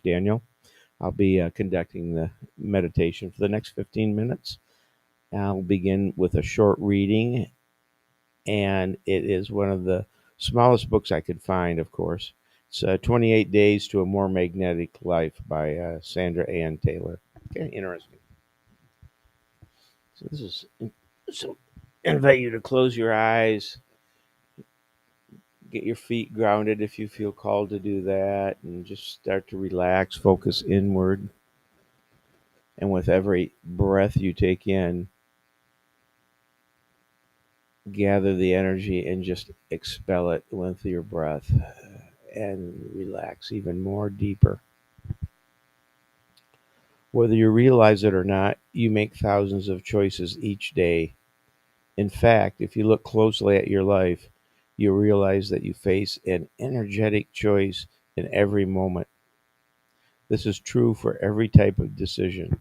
Daniel. I'll be conducting the meditation for the next 15 minutes. I'll begin with a short reading, and it is one of the smallest books I could find, of course. It's 28 Days to a More Magnetic Life by Sandra Ann Taylor. Okay, interesting. So this is so I invite you to close your eyes, get your feet grounded if you feel called to do that, and just start to relax, focus inward. And with every breath you take in, gather the energy and just expel it with your breath and relax even more deeper. Whether you realize it or not, you make thousands of choices each day. In fact, if you look closely at your life, you realize that you face an energetic choice in every moment. This is true for every type of decision.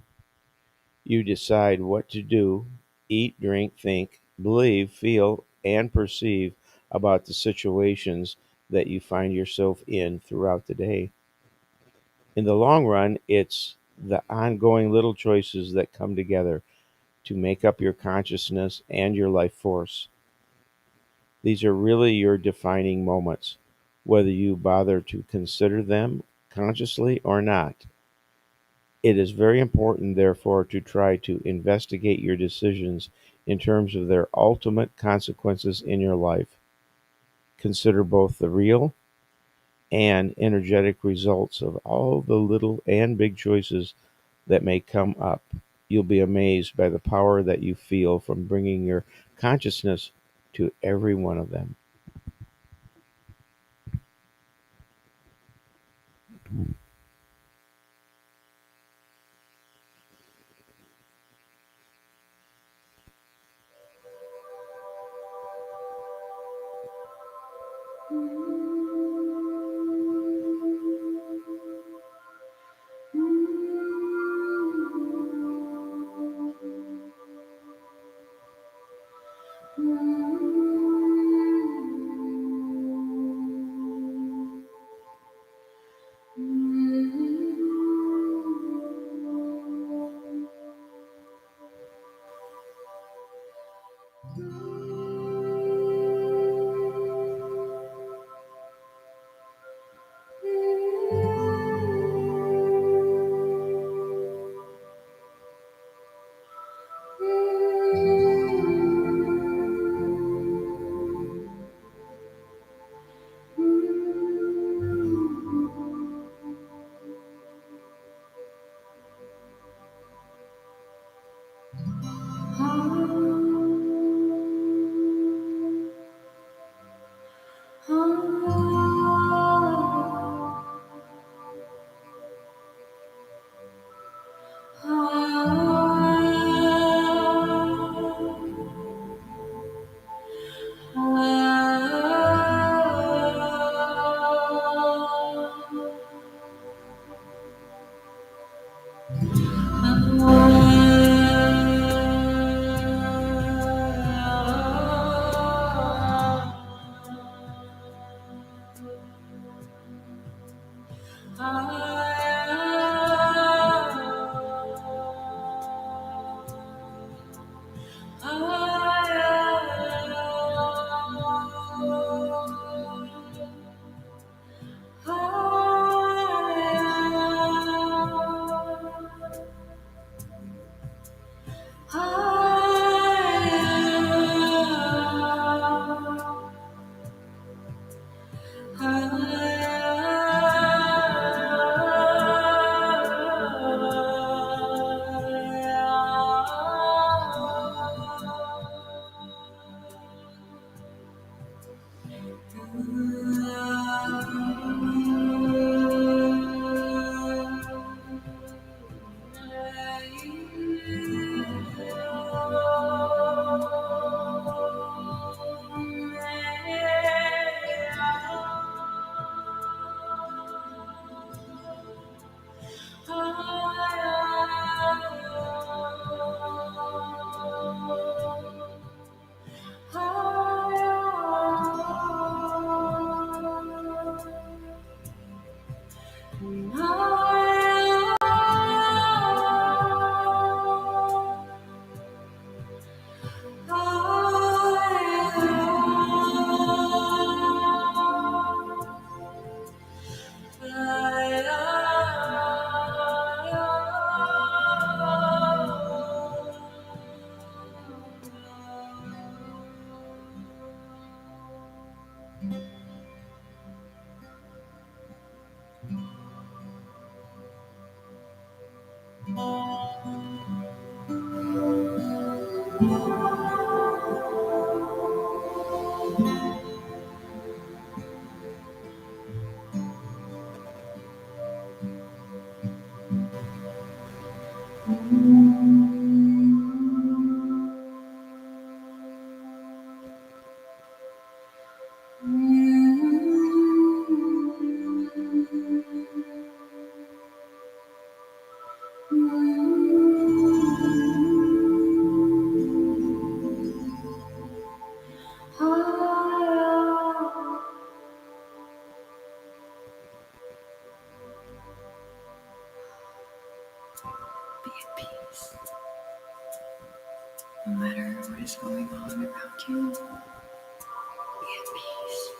You decide what to do, eat, drink, think, believe, feel, and perceive about the situations that you find yourself in throughout the day. In the long run, it's the ongoing little choices that come together to make up your consciousness and your life force. These are really your defining moments, whether you bother to consider them consciously or not. It is very important, therefore, to try to investigate your decisions in terms of their ultimate consequences in your life. Consider both the real and energetic results of all the little and big choices that may come up. You'll be amazed by the power that you feel from bringing your consciousness to every one of them. Be at peace. No matter what is going on around you, be at peace.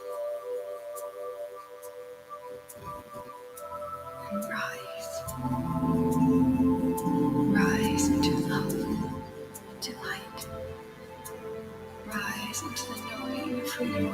And rise. Rise into love, into light. Rise into the knowing of who you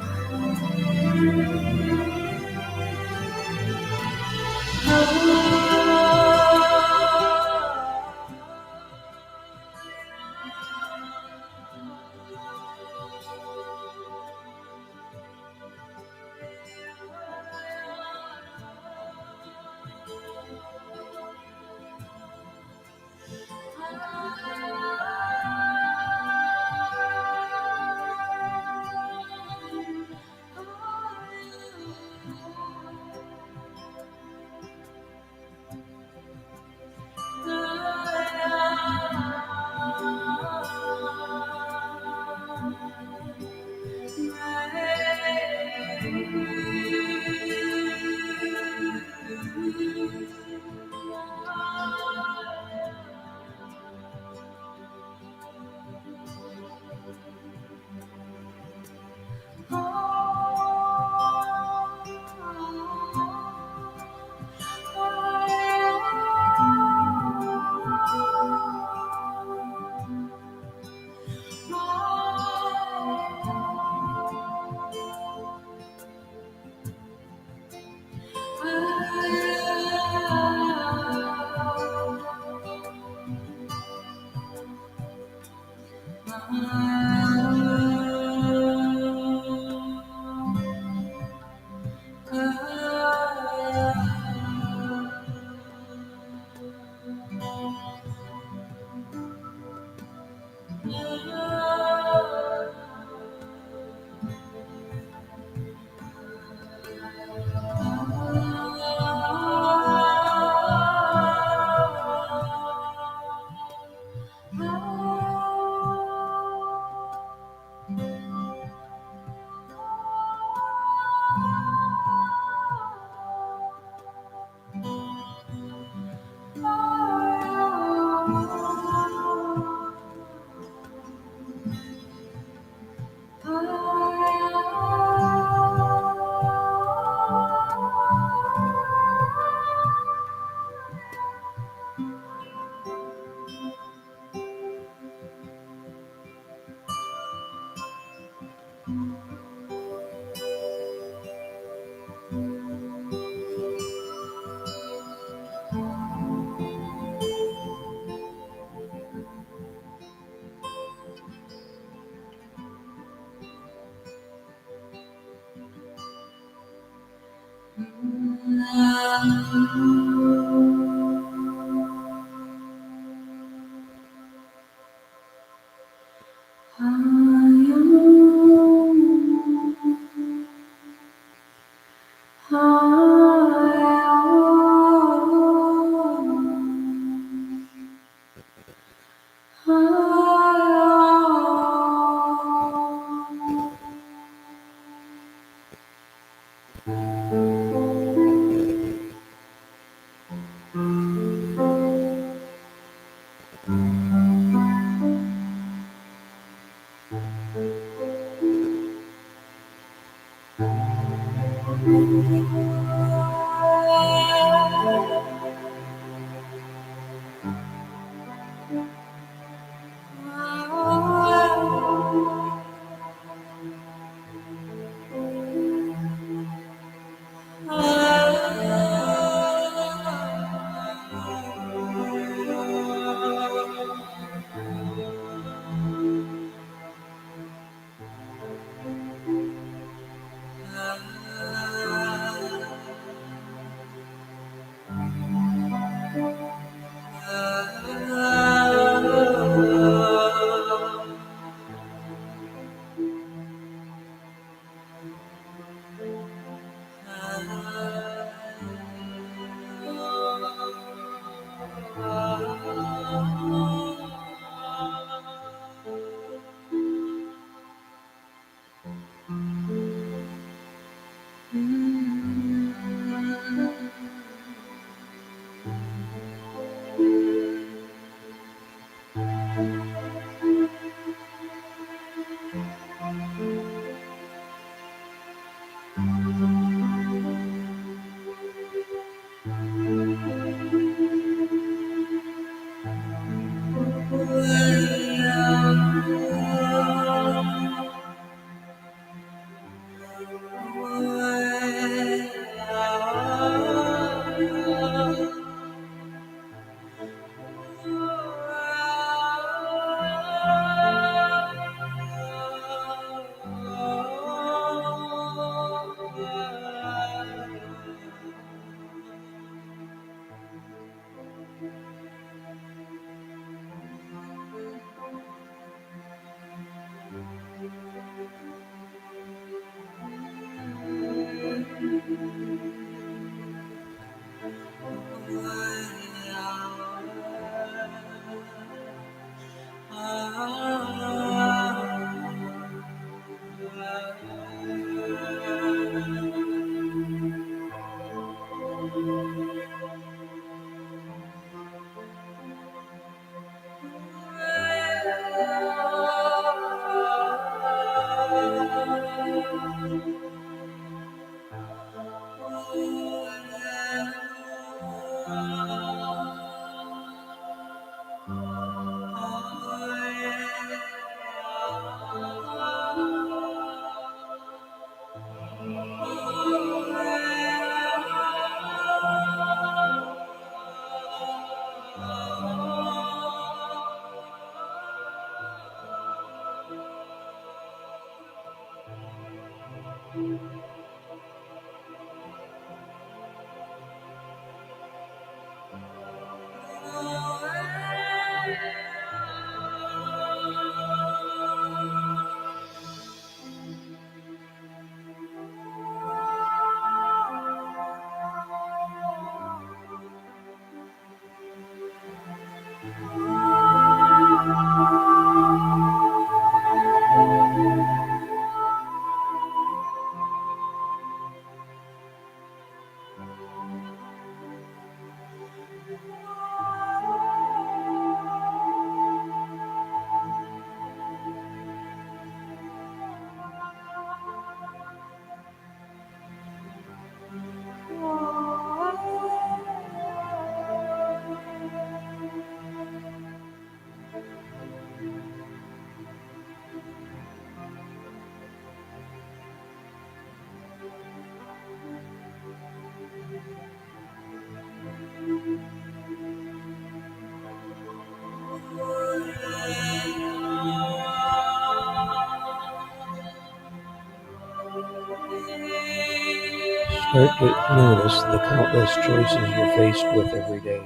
Start to notice the countless choices you're faced with every day.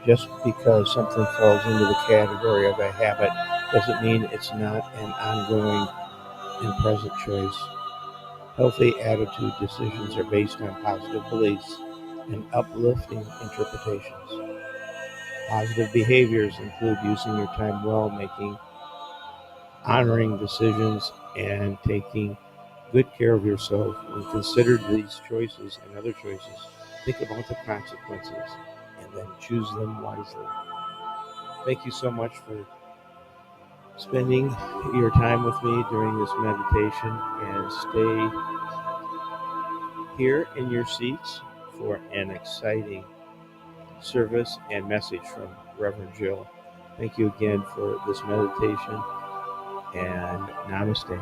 Just because something falls into the category of a habit doesn't mean it's not an ongoing and present choice. Healthy attitude decisions are based on positive beliefs and uplifting interpretations. Positive behaviors include using your time well, making honoring decisions, and taking good care of yourself. When considered these choices and other choices, think about the consequences and then choose them wisely. Thank you so much for spending your time with me during this meditation, and stay here in your seats for an exciting service and message from Reverend Jill. Thank you again for this meditation, and namaste.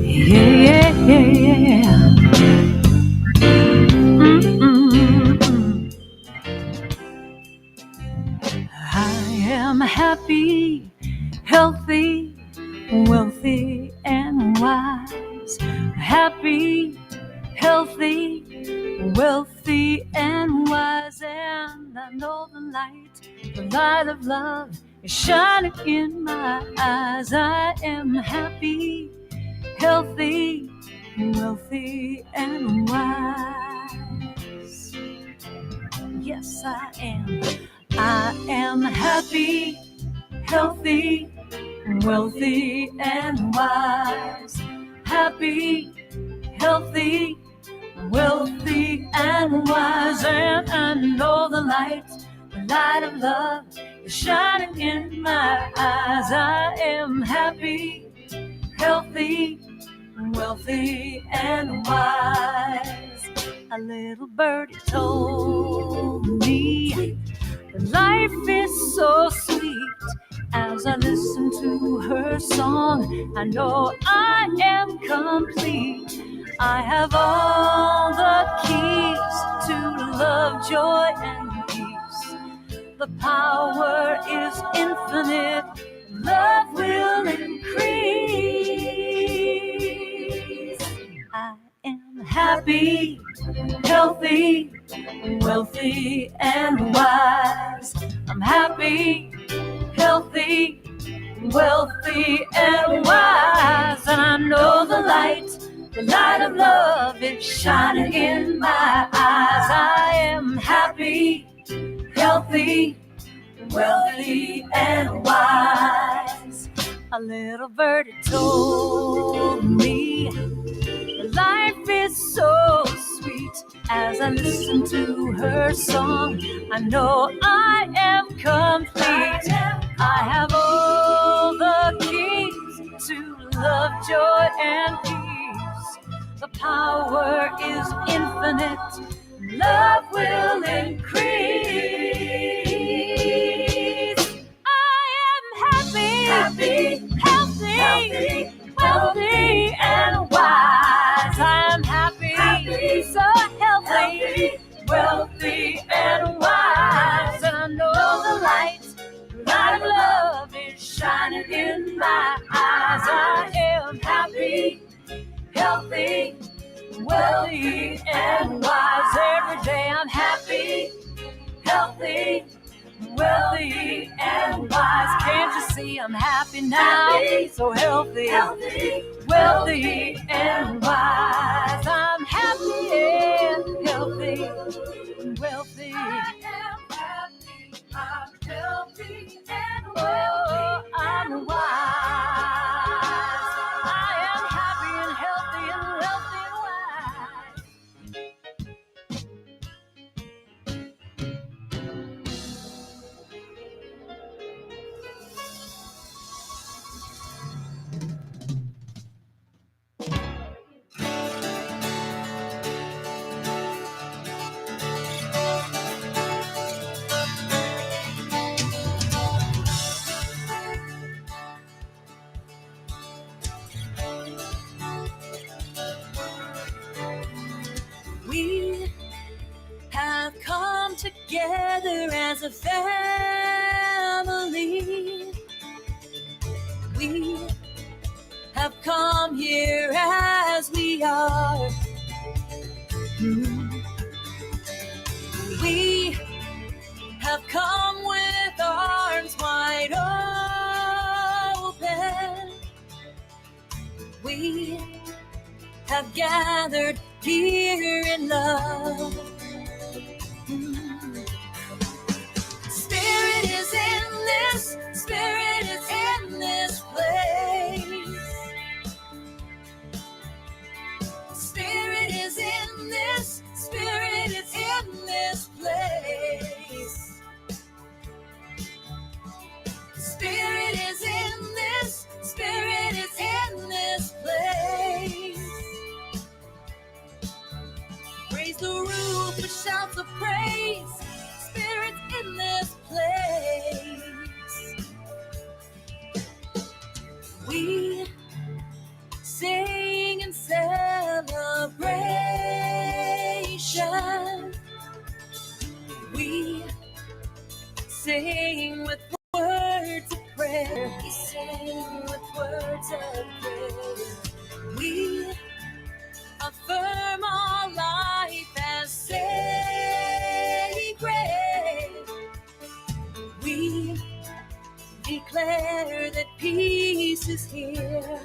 Yeah, yeah, yeah, yeah. Mm-mm-mm. I am happy, healthy, wealthy, and wise. Happy, healthy, wealthy, and wise. And I know the light of love is shining in my eyes. I am happy, healthy, wealthy, and wise. Yes, I am. I am happy, healthy, wealthy, and wise. Happy, healthy, wealthy, and wise. And I know the light of love is shining in my eyes. I am happy, healthy, wealthy, and wise. A little birdie told me life is so sweet. As I listen to her song, I know I am complete. I have all the keys to love, joy, and peace. The power is infinite. Love will increase. I am happy, healthy, wealthy, and wise. I'm happy, healthy, wealthy, and wise. And I know the light of love is shining in my eyes. I am happy, healthy, wealthy, and wise. A little birdie told me life is so sweet. As I listen to her song, I know I am complete. I have all the keys to love, joy, and peace. The power is infinite. Love will increase. I am happy, healthy, wealthy, and wise. I'm happy, so healthy, wealthy, and wise. And I know the light of love is shining in my eyes. I am happy, healthy, wealthy, and wise. Every day I'm happy, healthy, wealthy, and wise. Can't you see I'm happy now? So healthy, wealthy, and wise. I'm happy and healthy, wealthy. I am happy, I'm healthy, and wealthy, I'm wise. I am happy and healthy and wealthy and wise. We have come together as a family. We have come here as we are. We have come with arms wide open. We have gathered here in love. Spirit is in this, Spirit is in this place. Spirit is in this, Spirit is in this place. Spirit is in this, Spirit is in this place. Raise the roof with shouts of praise. Spirit's in this place. We sing in celebration. We sing with words of prayer. We sing with words of prayer. We affirm our life as sacred. We declare that peace is here.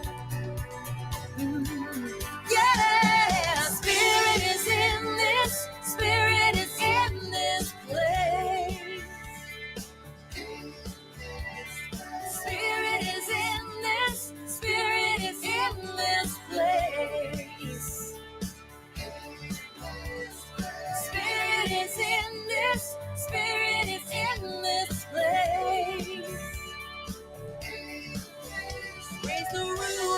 Yeah, Spirit is in this, Spirit is in this place. Spirit is in this, Spirit is in this place. Spirit is in this, Spirit is in this place. Raise the roof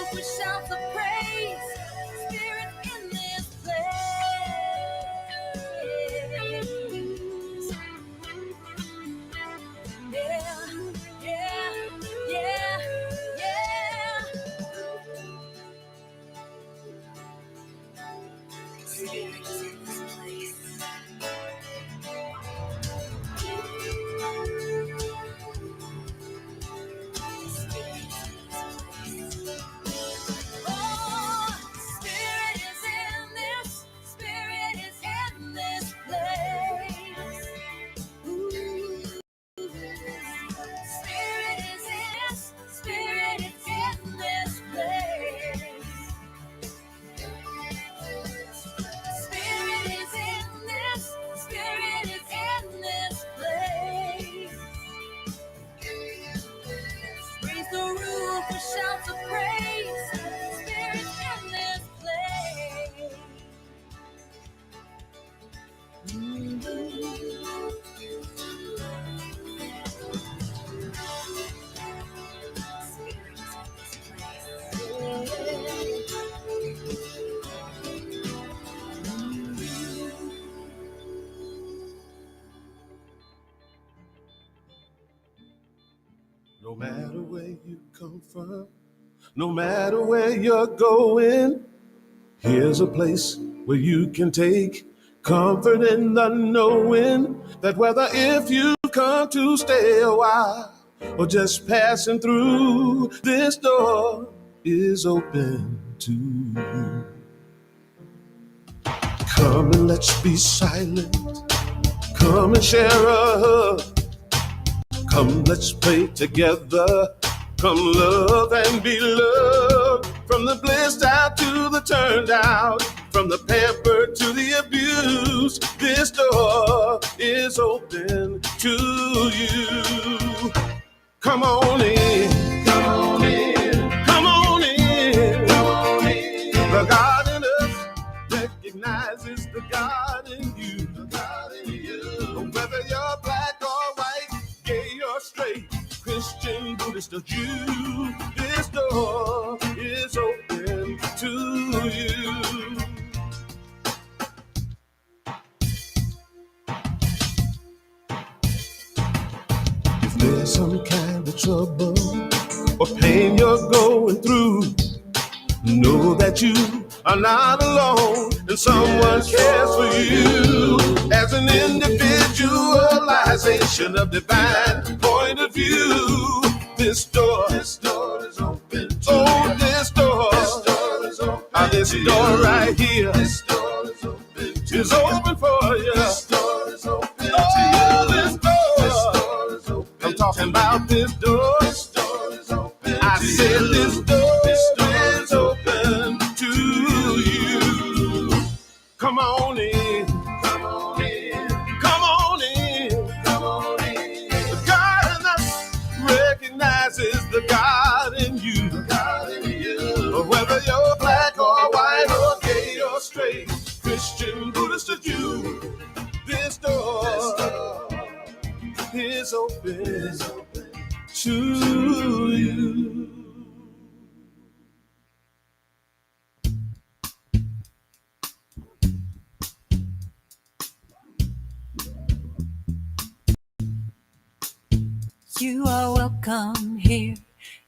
No matter where you come from, no matter where you're going, here's a place where you can take comfort in the knowing that whether if you come to stay a while or just passing through, this door is open to you. Come and let's be silent. Come and share a hug. Come, let's pray together. Come love and be loved. From the blissed out to the turned out, from the pampered to the abused, this door is open to you. Come on in, come on in, come on in, come on in. The God in us recognizes the God in you, the God in you. Whether you're black or white, gay or straight, Christian, Buddhist or Jew, this door is open to you. If there's some kind of trouble or pain you're going through, know that you are not alone and someone cares for you. As an individualization of divine point of view, this door is open to you. This door is open. This door right here, this door is open to is open for you. This door is open to you. This door is open. I'm talking about this door. This door is open. I said this door is open to you. Come on in. Come on in. Come on in. Come on in. The God in us recognizes the God in you. The God in you. Whether you're black or white or gay or straight, Christian, Buddhist or Jew, this door is open to you. You are welcome here.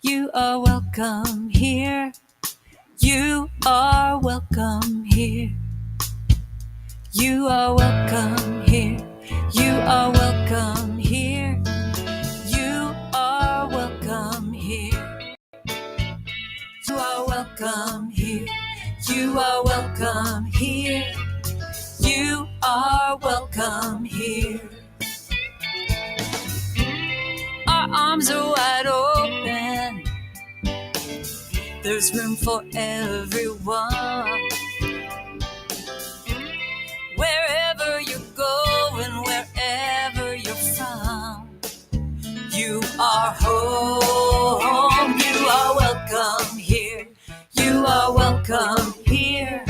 You are welcome here. You are welcome here. You are welcome here. You are welcome here. You are welcome here. You are welcome here. You are welcome here. You are welcome here. Our arms are wide open. There's room for everyone. Wherever you go and wherever you're from, you are home. You are welcome here. You are welcome here.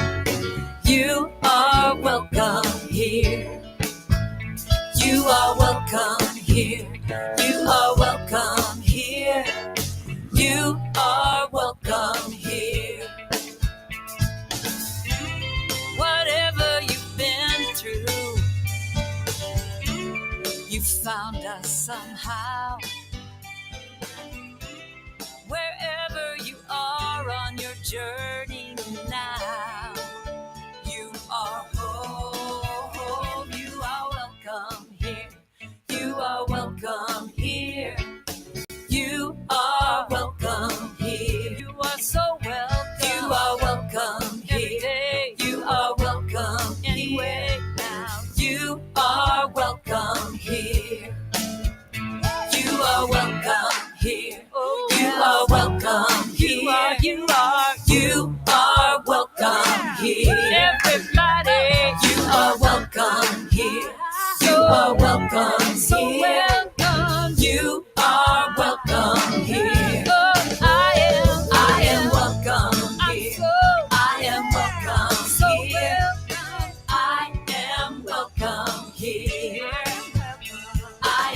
You are welcome here. You are welcome here. You are welcome here. You are welcome here. Whatever you've been through, you found us somehow. Wherever you are on your journey now, you are home. You are welcome here. You are welcome here. You are welcome here. You are so welcome. You are welcome here. You are welcome anyway now. You are welcome here. You are welcome here. You are welcome here. You are welcome here. Everybody, you are welcome here. You are welcome here. You are welcome here. I am welcome here. I am welcome here. I am welcome here. I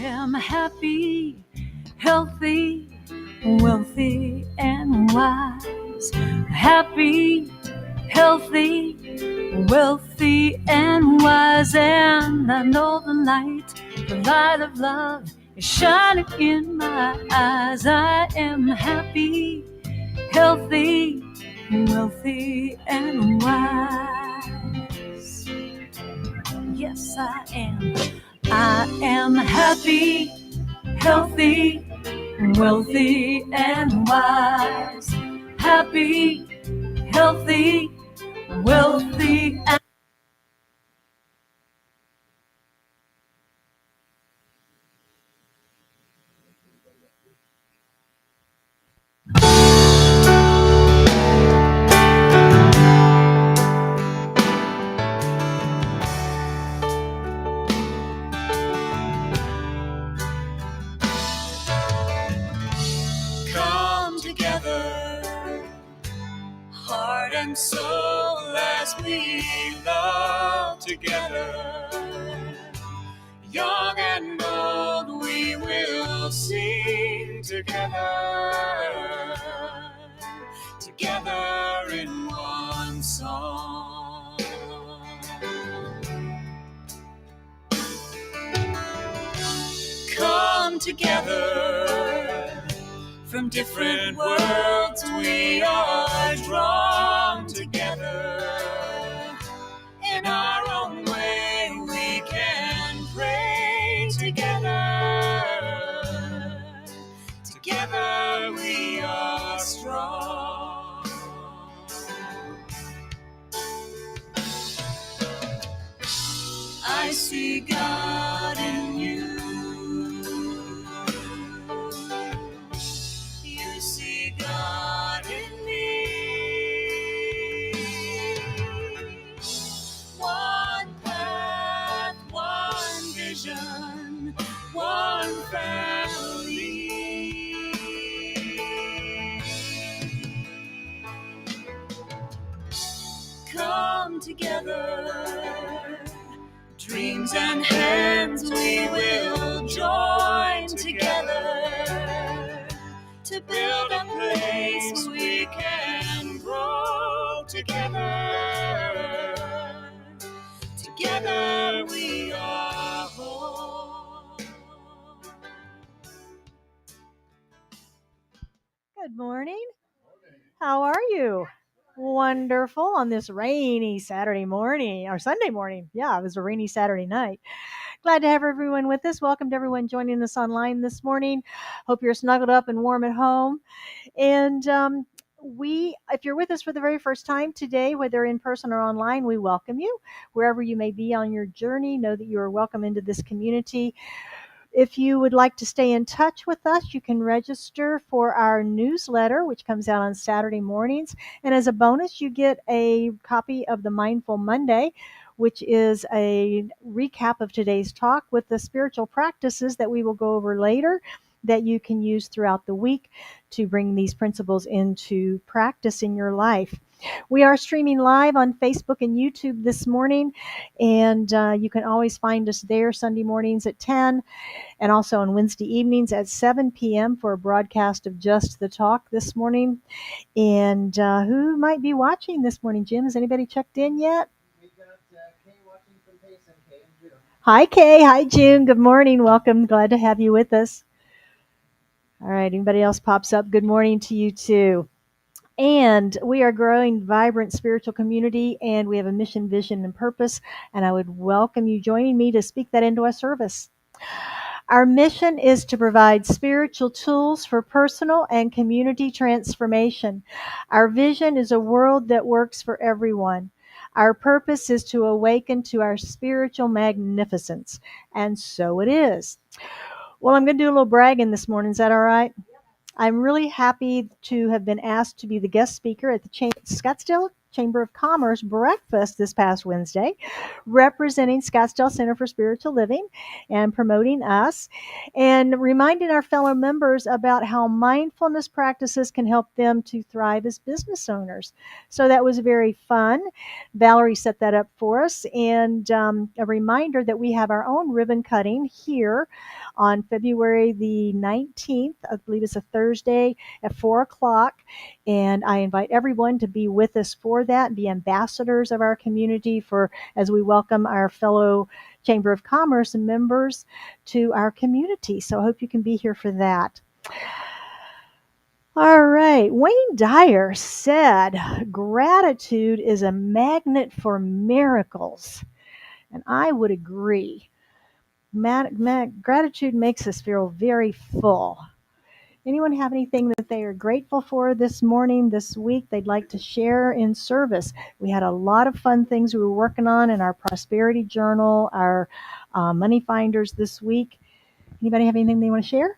am happy, healthy, wealthy, and wise. Happy, healthy, wealthy, and wise. And I know the light of love is shining in my eyes. I am happy, healthy, wealthy, and wise. Yes, I am. I am happy, healthy, wealthy, and wise. Happy, healthy, wealthy, and come together, heart and soul, as we love together. Young and old, we will sing together, together in one song. Come together, from different worlds we are drawn together. In our own way we can pray together. Together we are strong. I see God in you. You see God in me. One path, one vision, one family. Come together, dreams and hands we will join together to build a place we can grow together. Together we are whole. Good morning. How are you? Wonderful on this rainy Saturday morning or Sunday morning. Yeah, it was a rainy Saturday night. Glad to have everyone with us. Welcome to everyone joining us online this morning. Hope you're snuggled up and warm at home. And if you're with us for the very first time today, whether in person or online, we welcome you. Wherever you may be on your journey, know that you are welcome into this community. If you would like to stay in touch with us, you can register for our newsletter, which comes out on Saturday mornings. And as a bonus, you get a copy of the Mindful Monday, which is a recap of today's talk with the spiritual practices that we will go over later that you can use throughout the week to bring these principles into practice in your life. We are streaming live on Facebook and YouTube this morning, and you can always find us there Sunday mornings at 10 and also on Wednesday evenings at 7 p.m. for a broadcast of Just the Talk this morning. And who might be watching this morning, Jim? Has anybody checked in yet? Hi, Kay. Hi, June. Good morning. Welcome. Glad to have you with us. All right. Anybody else pops up? Good morning to you, too. And we are growing vibrant spiritual community, and we have a mission, vision, and purpose. And I would welcome you joining me to speak that into our service. Our mission is to provide spiritual tools for personal and community transformation. Our vision is a world that works for everyone. Our purpose is to awaken to our spiritual magnificence. And so it is. Well, I'm going to do a little bragging this morning. Is that all right? I'm really happy to have been asked to be the guest speaker at the Scottsdale Chamber of Commerce breakfast this past Wednesday, representing Scottsdale Center for Spiritual Living and promoting us and reminding our fellow members about how mindfulness practices can help them to thrive as business owners. So that was very fun. Valerie set that up for us, and a reminder that we have our own ribbon cutting here on February the 19th. I believe it's a Thursday at 4 o'clock. And I invite everyone to be with us for that and be ambassadors of our community for as we welcome our fellow Chamber of Commerce and members to our community. So I hope you can be here for that. All right. Wayne Dyer said, gratitude is a magnet for miracles. And I would agree. Gratitude makes us feel very full. Anyone have anything that they are grateful for this morning, this week, they'd like to share in service? We had a lot of fun things we were working on in our prosperity journal, our money finders this week. Anybody have anything they want to share?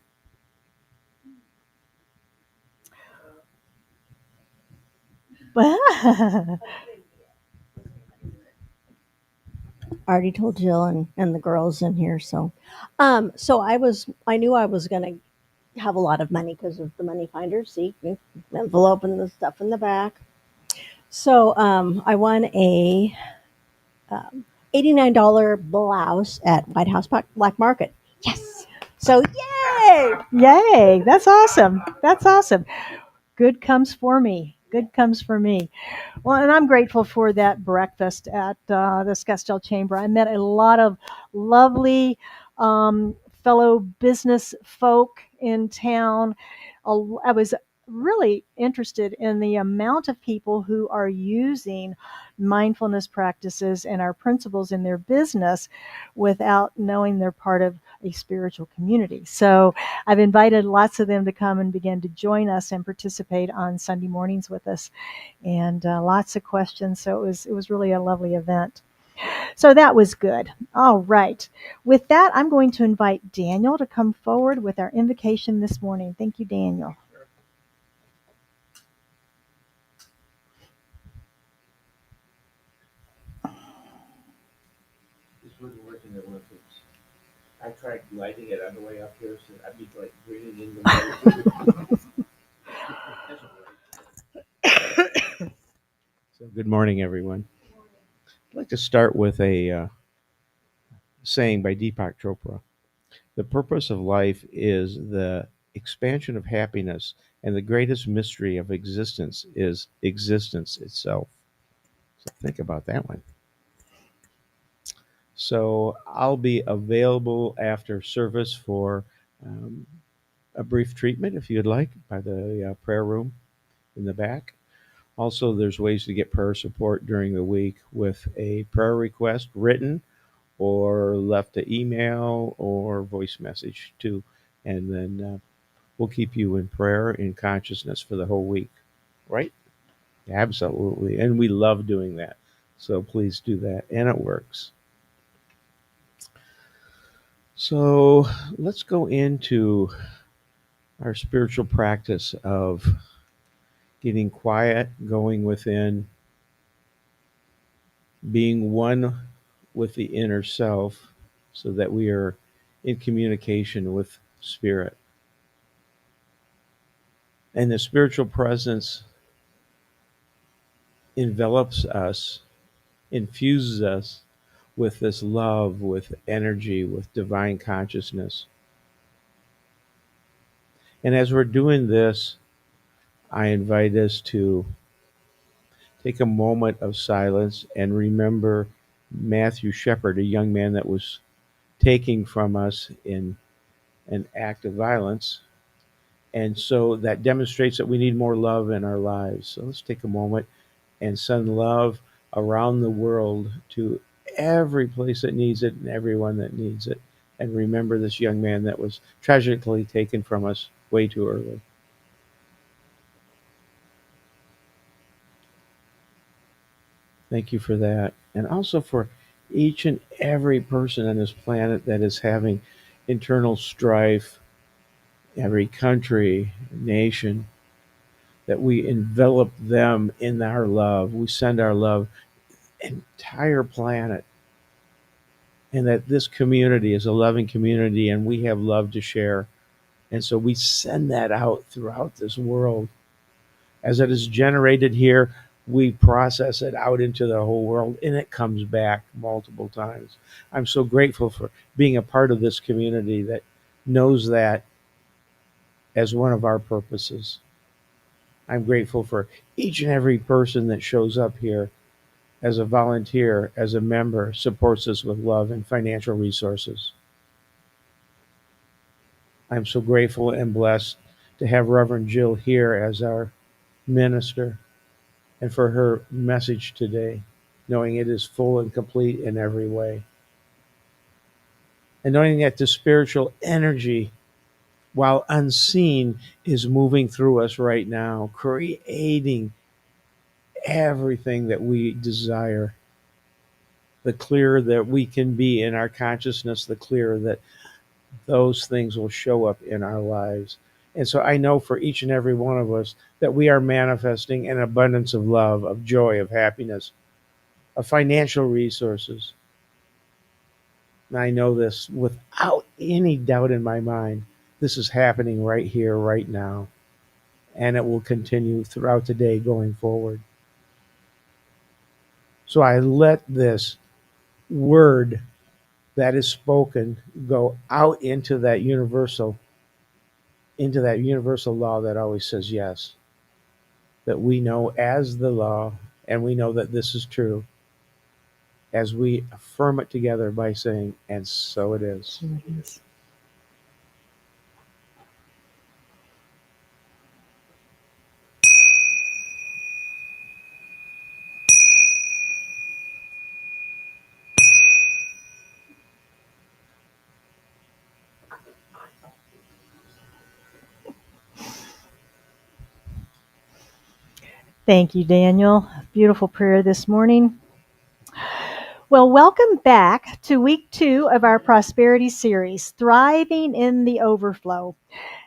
I already told Jill and the girls in here. So I knew I was going to have a lot of money because of the money finder. See, envelope and the stuff in the back. So I won a $89 blouse at White House Black Market. Yes. So yay! Yay! That's awesome. That's awesome. Good comes for me. Good comes for me. Well, and I'm grateful for that breakfast at the Scottsdale Chamber. I met a lot of lovely fellow business folk in town. I was really interested in the amount of people who are using mindfulness practices and our principles in their business without knowing they're part of a spiritual community. So I've invited lots of them to come and begin to join us and participate on Sunday mornings with us, and lots of questions. So it was really a lovely event. So that was good. All right. With that, I'm going to invite Daniel to come forward with our invocation this morning. Thank you, Daniel. This wasn't working at once. I tried lighting it on the way up here, so I'd be like bringing in the So, good morning, everyone. I'd like to start with a saying by Deepak Chopra. The purpose of life is the expansion of happiness, and the greatest mystery of existence is existence itself. So, think about that one. So, I'll be available after service for um, a brief treatment if you'd like by the prayer room in the back. Also, there's ways to get prayer support during the week with a prayer request written or left an email or voice message too. And then we'll keep you in prayer in consciousness for the whole week. Right? Absolutely. And we love doing that. So please do that. And it works. So let's go into our spiritual practice of getting quiet, going within, being one with the inner self so that we are in communication with spirit. And the spiritual presence envelops us, infuses us with this love, with energy, with divine consciousness. And as we're doing this, I invite us to take a moment of silence and remember Matthew Shepard, a young man that was taking from us in an act of violence. And so that demonstrates that we need more love in our lives. So let's take a moment and send love around the world to every place that needs it and everyone that needs it. And remember this young man that was tragically taken from us way too early. Thank you for that. And also for each and every person on this planet that is having internal strife, every country, nation, that we envelop them in our love. We send our love entire planet, and that this community is a loving community and we have love to share. And so we send that out throughout this world. As it is generated here, we process it out into the whole world and it comes back multiple times. I'm so grateful for being a part of this community that knows that as one of our purposes. I'm grateful for each and every person that shows up here as a volunteer, as a member, supports us with love and financial resources. I'm so grateful and blessed to have Reverend Jill here as our minister and for her message today, knowing it is full and complete in every way. And knowing that the spiritual energy, while unseen, is moving through us right now, creating everything that we desire. The clearer that we can be in our consciousness, the clearer that those things will show up in our lives. And so I know for each and every one of us that we are manifesting an abundance of love, of joy, of happiness, of financial resources. And I know this without any doubt in my mind. This is happening right here, right now. And it will continue throughout the day going forward. So I let this word that is spoken go out into that universal law that always says yes, that we know as the law, and we know that this is true as we affirm it together by saying, and so it is. So it is. Thank you, Daniel. Beautiful prayer this morning. Well, welcome back to week 2 of our prosperity series, Thriving in the Overflow,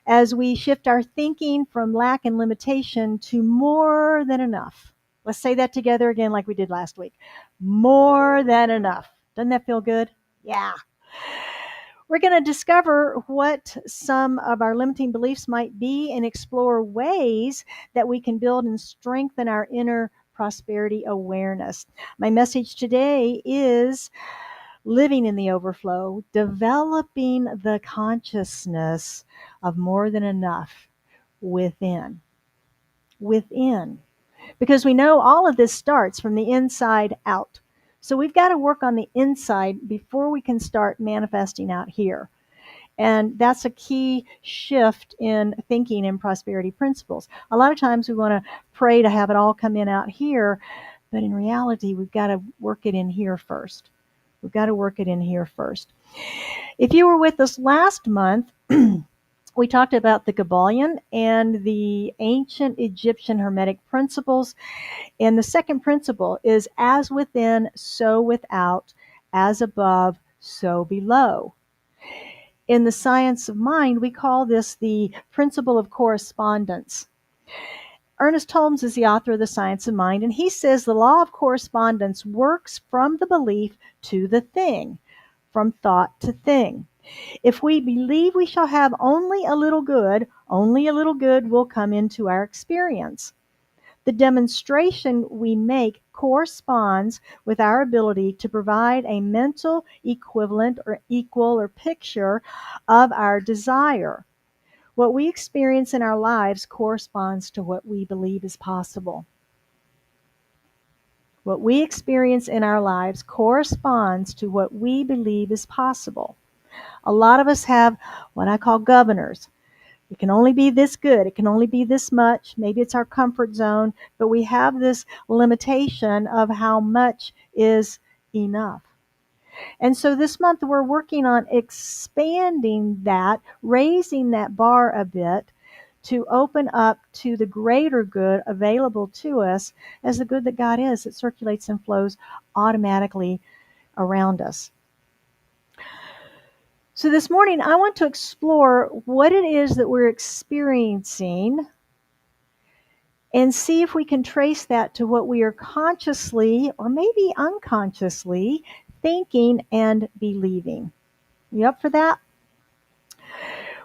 as we shift our thinking from lack and limitation to more than enough. Let's say that together again, like we did last week. More than enough. Doesn't that feel good? Yeah. We're going to discover what some of our limiting beliefs might be and explore ways that we can build and strengthen our inner prosperity awareness. My message today is living in the overflow, developing the consciousness of more than enough within. Within. Because we know all of this starts from the inside out. So we've got to work on the inside before we can start manifesting out here. And that's a key shift in thinking in prosperity principles. A lot of times we want to pray to have it all come in out here, but in reality, we've got to work it in here first. We've got to work it in here first. If you were with us last month, we talked about the Kabbalion and the ancient Egyptian Hermetic principles. And the second principle is as within, so without, as above, so below. In the science of mind, we call this the principle of correspondence. Ernest Holmes is the author of The Science of Mind, and he says the law of correspondence works from the belief to the thing, from thought to thing. If we believe we shall have only a little good will come into our experience. The demonstration we make corresponds with our ability to provide a mental equivalent or equal or picture of our desire. What we experience in our lives corresponds to what we believe is possible. What we experience in our lives corresponds to what we believe is possible. A lot of us have what I call governors. It can only be this good. It can only be this much. Maybe it's our comfort zone, but we have this limitation of how much is enough. And so this month we're working on expanding that, raising that bar a bit to open up to the greater good available to us as the good that God is. It circulates and flows automatically around us. So this morning, I want to explore what it is that we're experiencing and see if we can trace that to what we are consciously or maybe unconsciously thinking and believing. You up for that?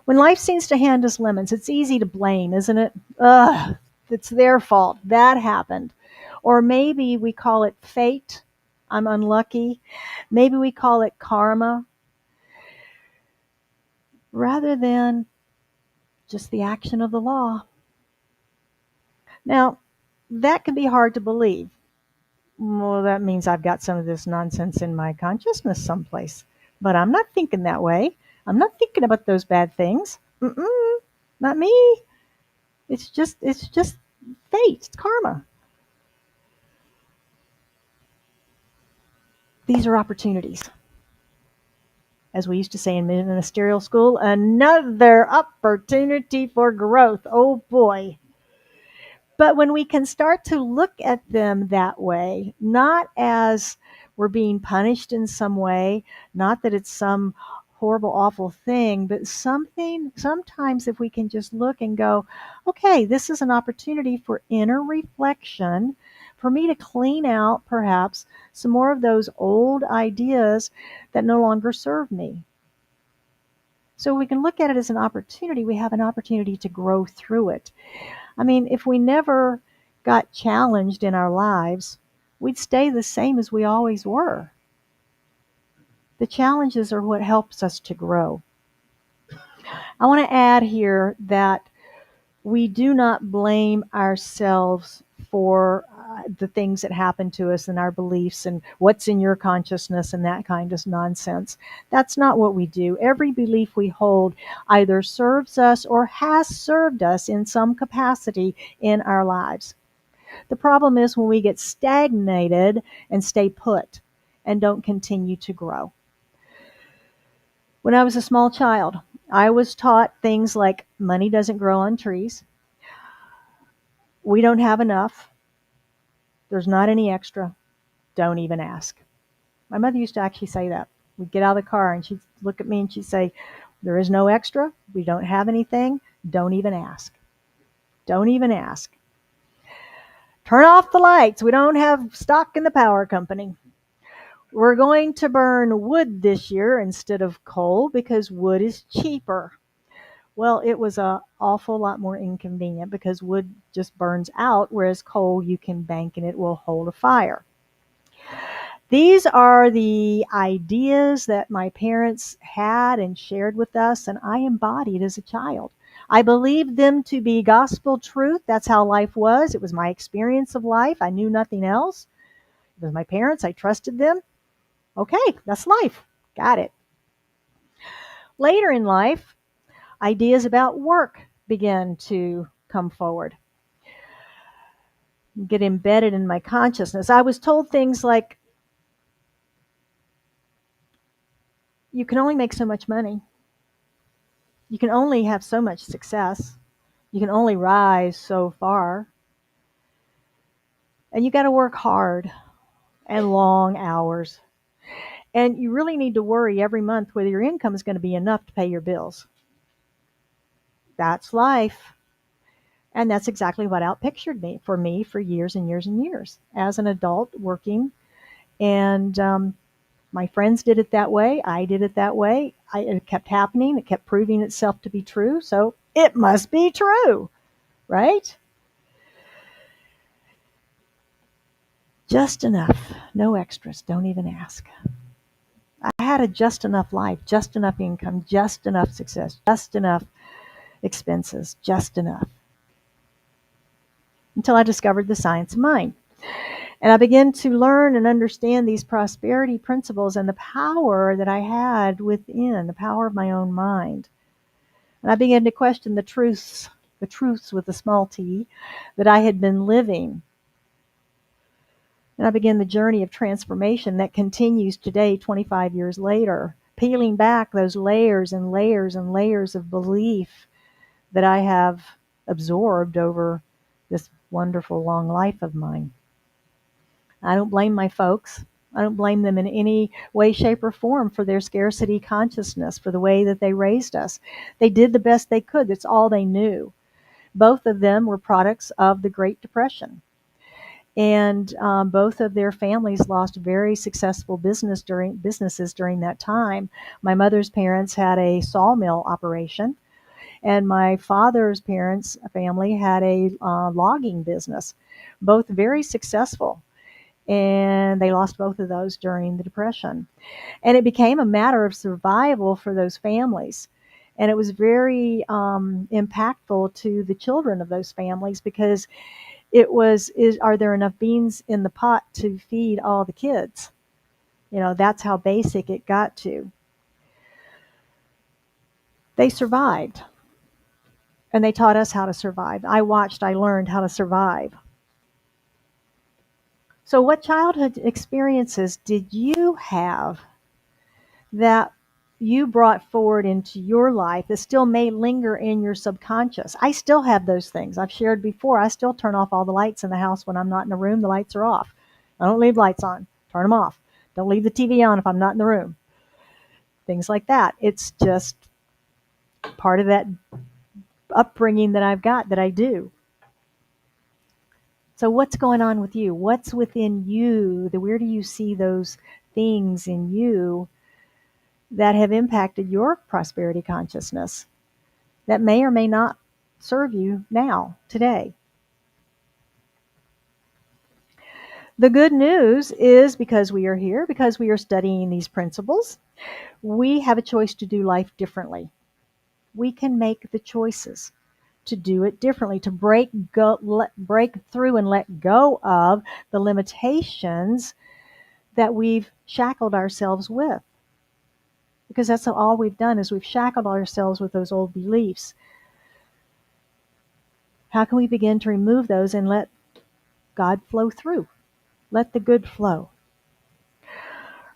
When life seems to hand us lemons, it's easy to blame, isn't it? Ugh, it's their fault. That happened. Or maybe we call it fate. I'm unlucky. Maybe we call it karma. rather than just the action of the law. Now, that can be hard to believe. Well, that means I've got some of this nonsense in my consciousness someplace. But I'm not thinking that way. I'm not thinking about those bad things. Mm-mm, not me. It's just fate. It's karma. These are opportunities. As we used to say in ministerial school, another opportunity for growth. Oh boy. But when we can start to look at them that way, not as we're being punished in some way, not that it's some horrible, awful thing, but something, sometimes if we can just look and go, okay, this is an opportunity for inner reflection, for me to clean out perhaps some more of those old ideas that no longer serve me. So we can look at it as an opportunity. We have an opportunity to grow through it. I mean, if we never got challenged in our lives, we'd stay the same as we always were. The challenges are what helps us to grow. I want to add here that we do not blame ourselves for the things that happen to us and our beliefs and what's in your consciousness and that kind of nonsense. That's not what we do. Every belief we hold either serves us or has served us in some capacity in our lives. The problem is when we get stagnated and stay put and don't continue to grow. When I was a small child, I was taught things like money doesn't grow on trees. We don't have enough. There's not any extra. Don't even ask. My mother used to actually say that. We'd get out of the car and she'd look at me and she'd say, there is no extra. We don't have anything. Don't even ask. Don't even ask. Turn off the lights. We don't have stock in the power company. We're going to burn wood this year instead of coal because wood is cheaper. Well, it was an awful lot more inconvenient because wood just burns out, whereas coal you can bank and it will hold a fire. These are the ideas that my parents had and shared with us, and I embodied as a child. I believed them to be gospel truth. That's how life was. It was my experience of life. I knew nothing else. It was my parents. I trusted them. Okay, that's life. Got it. Later in life, ideas about work began to come forward, get embedded in my consciousness. I was told things like, you can only make so much money. You can only have so much success. You can only rise so far. And you got to work hard and long hours. And you really need to worry every month whether your income is going to be enough to pay your bills. That's life. And that's exactly what outpictured me for years and years and years as an adult working. And my friends did it that way. I did it that way. It kept happening. It kept proving itself to be true. So it must be true, right? Just enough. No extras. Don't even ask. I had a just enough life, just enough income, just enough success, just enough expenses, just enough. Until I discovered the science of mind. And I began to learn and understand these prosperity principles and the power that I had within, the power of my own mind. And I began to question the truths with a small t, that I had been living. And I began the journey of transformation that continues today, 25 years later, peeling back those layers and layers and layers of belief that I have absorbed over this wonderful long life of mine. I don't blame my folks. I don't blame them in any way, shape, or form for their scarcity consciousness, for the way that they raised us. They did the best they could. That's all they knew. Both of them were products of the Great Depression. And both of their families lost very successful businesses during that time. My mother's parents had a sawmill operation, and my father's parents' family had a logging business. Both very successful, and they lost both of those during the Depression. And it became a matter of survival for those families. And it was very impactful to the children of those families because are there enough beans in the pot to feed all the kids? That's how basic it got to. They survived, and they taught us how to survive. I learned how to survive. So, what childhood experiences did you have that you brought forward into your life that still may linger in your subconscious? I still have those things. I've shared before. I still turn off all the lights in the house when I'm not in the room. The lights are off. I don't leave lights on. Turn them off. Don't leave the TV on if I'm not in the room. Things like that. It's just part of that upbringing that I've got that I do. So what's going on with you? What's within you? Where do you see those things in you that have impacted your prosperity consciousness that may or may not serve you now, today? The good news is because we are here, because we are studying these principles, we have a choice to do life differently. We can make the choices to do it differently, to break through and let go of the limitations that we've shackled ourselves with. Because that's all we've done is we've shackled ourselves with those old beliefs. How can we begin to remove those and let God flow through? Let the good flow.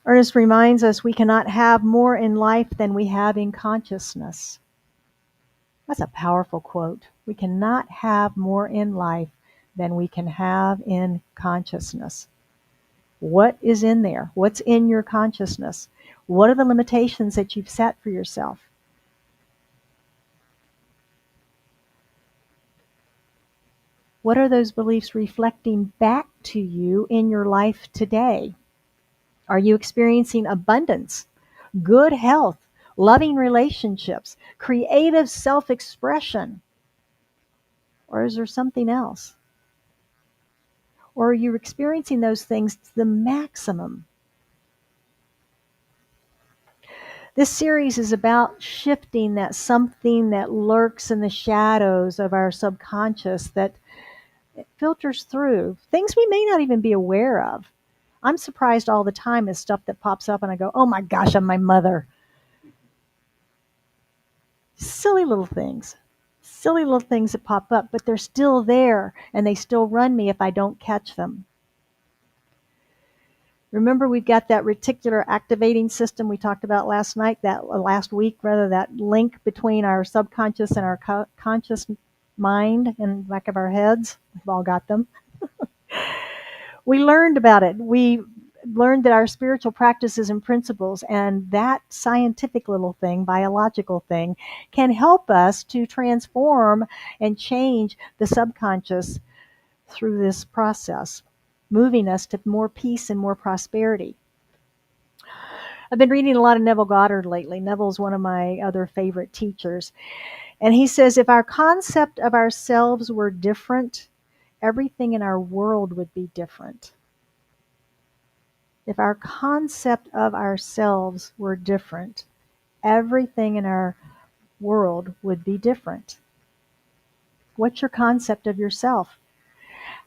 Ernest reminds us we cannot have more in life than we have in consciousness. That's a powerful quote. We cannot have more in life than we can have in consciousness. What is in there? What's in your consciousness? What are the limitations that you've set for yourself? What are those beliefs reflecting back to you in your life today? Are you experiencing abundance, good health, loving relationships, creative self-expression? Or is there something else? Or are you experiencing those things to the maximum? This series is about shifting that something that lurks in the shadows of our subconscious that filters through things we may not even be aware of. I'm surprised all the time at stuff that pops up and I go, oh my gosh, I'm my mother. Silly little things. Silly little things that pop up, but they're still there and they still run me if I don't catch them. Remember, we've got that reticular activating system we talked about last week, that link between our subconscious and our conscious mind in the back of our heads. We've all got them. We learned about it. We learned that our spiritual practices and principles and that scientific little thing, biological thing, can help us to transform and change the subconscious through this process, moving us to more peace and more prosperity. I've been reading a lot of Neville Goddard lately. Neville's one of my other favorite teachers. And he says, if our concept of ourselves were different, everything in our world would be different. If our concept of ourselves were different, everything in our world would be different. What's your concept of yourself?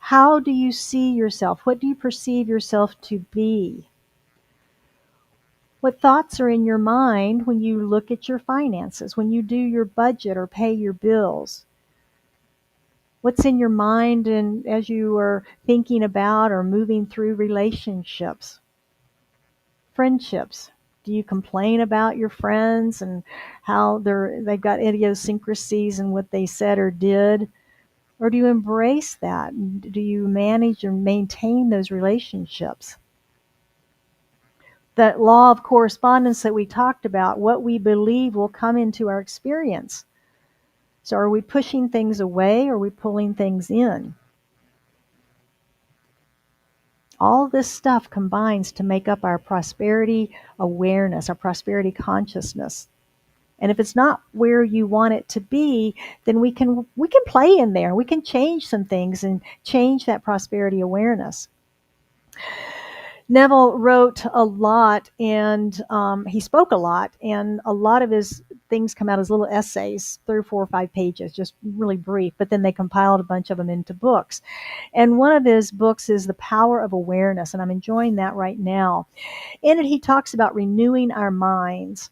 How do you see yourself? What do you perceive yourself to be? What thoughts are in your mind when you look at your finances, when you do your budget or pay your bills? What's in your mind and as you are thinking about or moving through relationships? Friendships. Do you complain about your friends and how they've got idiosyncrasies in what they said or did? Or do you embrace that? Do you manage and maintain those relationships? That law of correspondence that we talked about, what we believe will come into our experience. So are we pushing things away or are we pulling things in? All this stuff combines to make up our prosperity awareness, our prosperity consciousness. And if it's not where you want it to be, then we can play in there. We can change some things and change that prosperity awareness. Neville wrote a lot, and he spoke a lot, and a lot of his things come out as little essays, 3 or 4 or 5 pages, just really brief, but then they compiled a bunch of them into books. And one of his books is The Power of Awareness, and I'm enjoying that right now. In it, he talks about renewing our minds.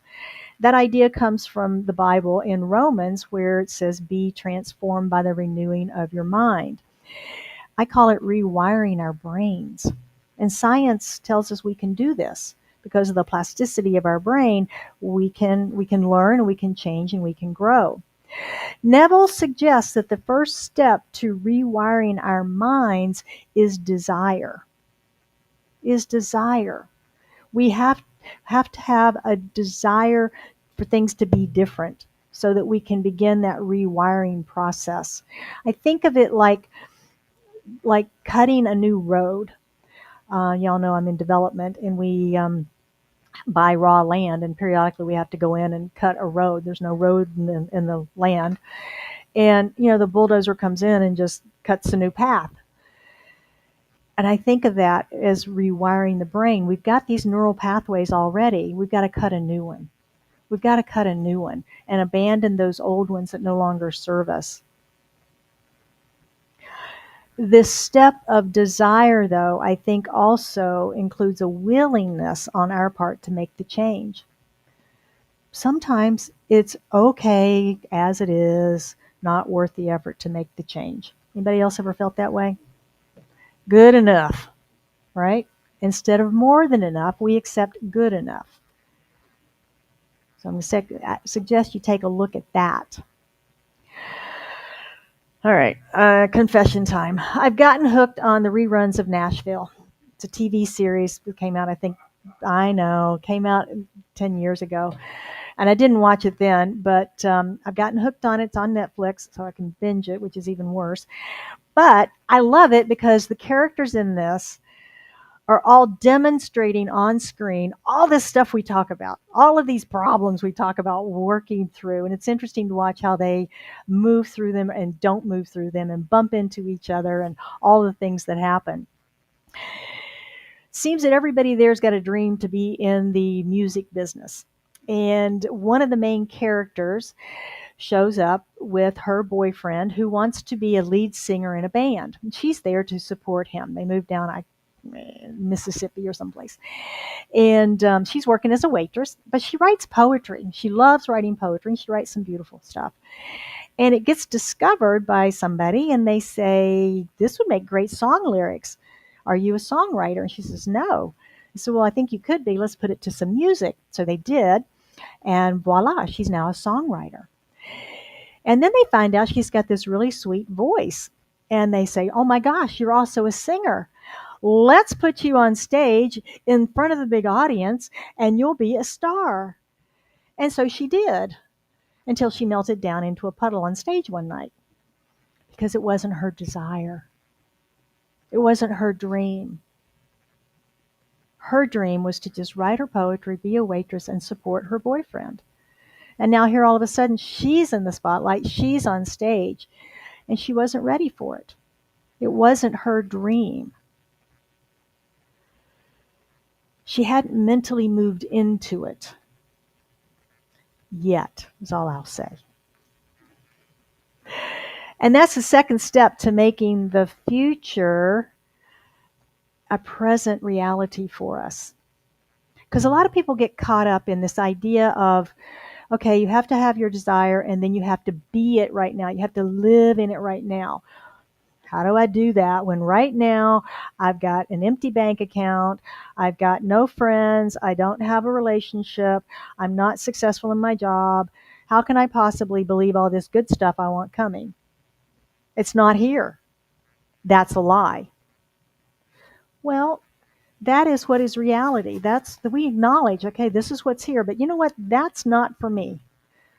That idea comes from the Bible in Romans, where it says, be transformed by the renewing of your mind. I call it rewiring our brains. And science tells us we can do this because of the plasticity of our brain. We can learn, we can change, and we can grow. Neville suggests that the first step to rewiring our minds is desire. Is desire. We have to have a desire for things to be different so that we can begin that rewiring process. I think of it like cutting a new road. Y'all know I'm in development, and we buy raw land, and periodically we have to go in and cut a road. There's no road in the land, and the bulldozer comes in and just cuts a new path. And I think of that as rewiring the brain. We've got these neural pathways already. We've got to cut a new one. We've got to cut a new one and abandon those old ones that no longer serve us. This step of desire, though, I think also includes a willingness on our part to make the change. Sometimes it's okay as it is, not worth the effort to make the change. Anybody else ever felt that way? Good enough, right? Instead of more than enough, we accept good enough. So I'm going to suggest you take a look at that. All right, confession time. I've gotten hooked on the reruns of Nashville. It's a TV series that came out, came out 10 years ago. And I didn't watch it then, but I've gotten hooked on it. It's on Netflix, so I can binge it, which is even worse. But I love it because the characters in this are all demonstrating on screen all this stuff we talk about, all of these problems we talk about working through. And it's interesting to watch how they move through them and don't move through them and bump into each other and all the things that happen. Seems that everybody there's got a dream to be in the music business. And one of the main characters shows up with her boyfriend who wants to be a lead singer in a band. And she's there to support him. They moved down Mississippi or someplace. And she's working as a waitress, but she writes poetry. She loves writing poetry. She writes some beautiful stuff. And it gets discovered by somebody, and they say, this would make great song lyrics. Are you a songwriter? And she says, no. I said, well, I think you could be. Let's put it to some music. So they did. And voila, she's now a songwriter. And then they find out she's got this really sweet voice. And they say, oh my gosh, you're also a singer. Let's put you on stage in front of the big audience and you'll be a star. And so she did, until she melted down into a puddle on stage one night because it wasn't her desire. It wasn't her dream. Her dream was to just write her poetry, be a waitress, and support her boyfriend. And now here all of a sudden she's in the spotlight, she's on stage, and she wasn't ready for it. It wasn't her dream. She hadn't mentally moved into it yet, is all I'll say. And that's the second step to making the future a present reality for us. Because a lot of people get caught up in this idea of, okay, you have to have your desire and then you have to be it right now. You have to live in it right now. How do I do that when right now I've got an empty bank account, I've got no friends, I don't have a relationship, I'm not successful in my job? How can I possibly believe all this good stuff I want coming? It's not here. That's a lie. Well, that is what is reality. We acknowledge, okay, this is what's here, but you know what? That's not for me.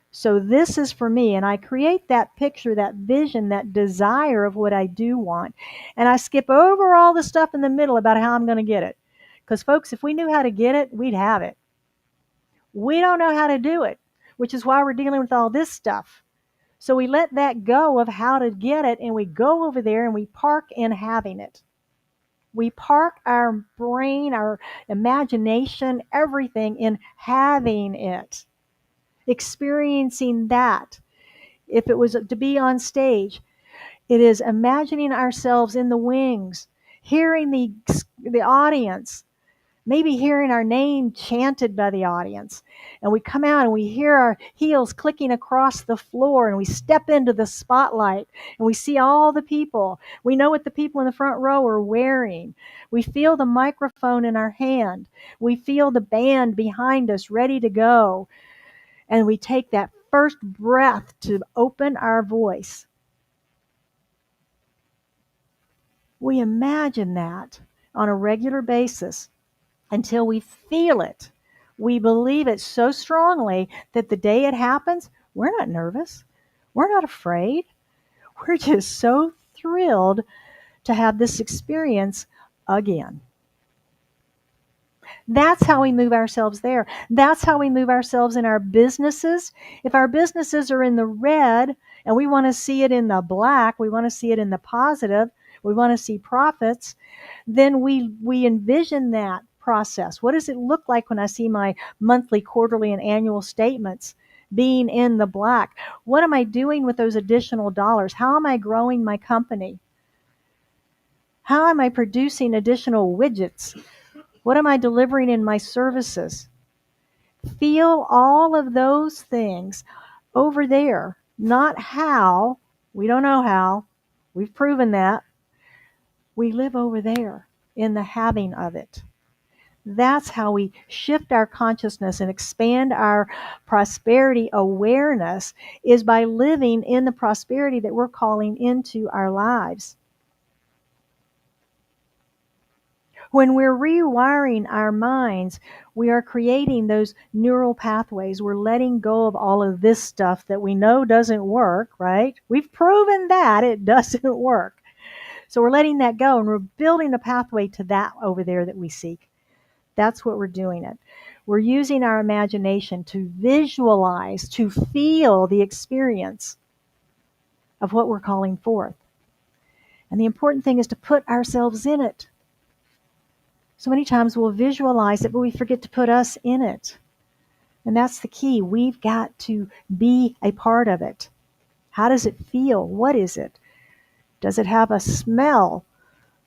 So this is for me, and I create that picture, that vision, that desire of what I do want, and I skip over all the stuff in the middle about how I'm going to get it. Because folks, if we knew how to get it, we'd have it. We don't know how to do it, which is why we're dealing with all this stuff. So we let that go of how to get it, and we go over there and we park in having it. We park our brain, our imagination, everything in having it, experiencing that. If it was to be on stage, it is imagining ourselves in the wings, hearing the audience, maybe hearing our name chanted by the audience. And we come out and we hear our heels clicking across the floor and we step into the spotlight and we see all the people. We know what the people in the front row are wearing. We feel the microphone in our hand. We feel the band behind us ready to go. And we take that first breath to open our voice. We imagine that on a regular basis until we feel it. We believe it so strongly that the day it happens, we're not nervous. We're not afraid. We're just so thrilled to have this experience again. That's how we move ourselves there. That's how we move ourselves in our businesses. If our businesses are in the red and we want to see it in the black, we want to see it in the positive, we want to see profits, then we envision that process. What does it look like when I see my monthly, quarterly, and annual statements being in the black? What am I doing with those additional dollars? How am I growing my company? How am I producing additional widgets? What am I delivering in my services? Feel all of those things over there, not how. We don't know how. We've proven that. We live over there in the having of it. That's how we shift our consciousness and expand our prosperity awareness, is by living in the prosperity that we're calling into our lives. When we're rewiring our minds, we are creating those neural pathways. We're letting go of all of this stuff that we know doesn't work, right? We've proven that it doesn't work. So we're letting that go and we're building a pathway to that over there that we seek. That's what we're doing it. We're using our imagination to visualize, to feel the experience of what we're calling forth. And the important thing is to put ourselves in it. So many times we'll visualize it, but we forget to put us in it. And that's the key. We've got to be a part of it. How does it feel? What is it? Does it have a smell?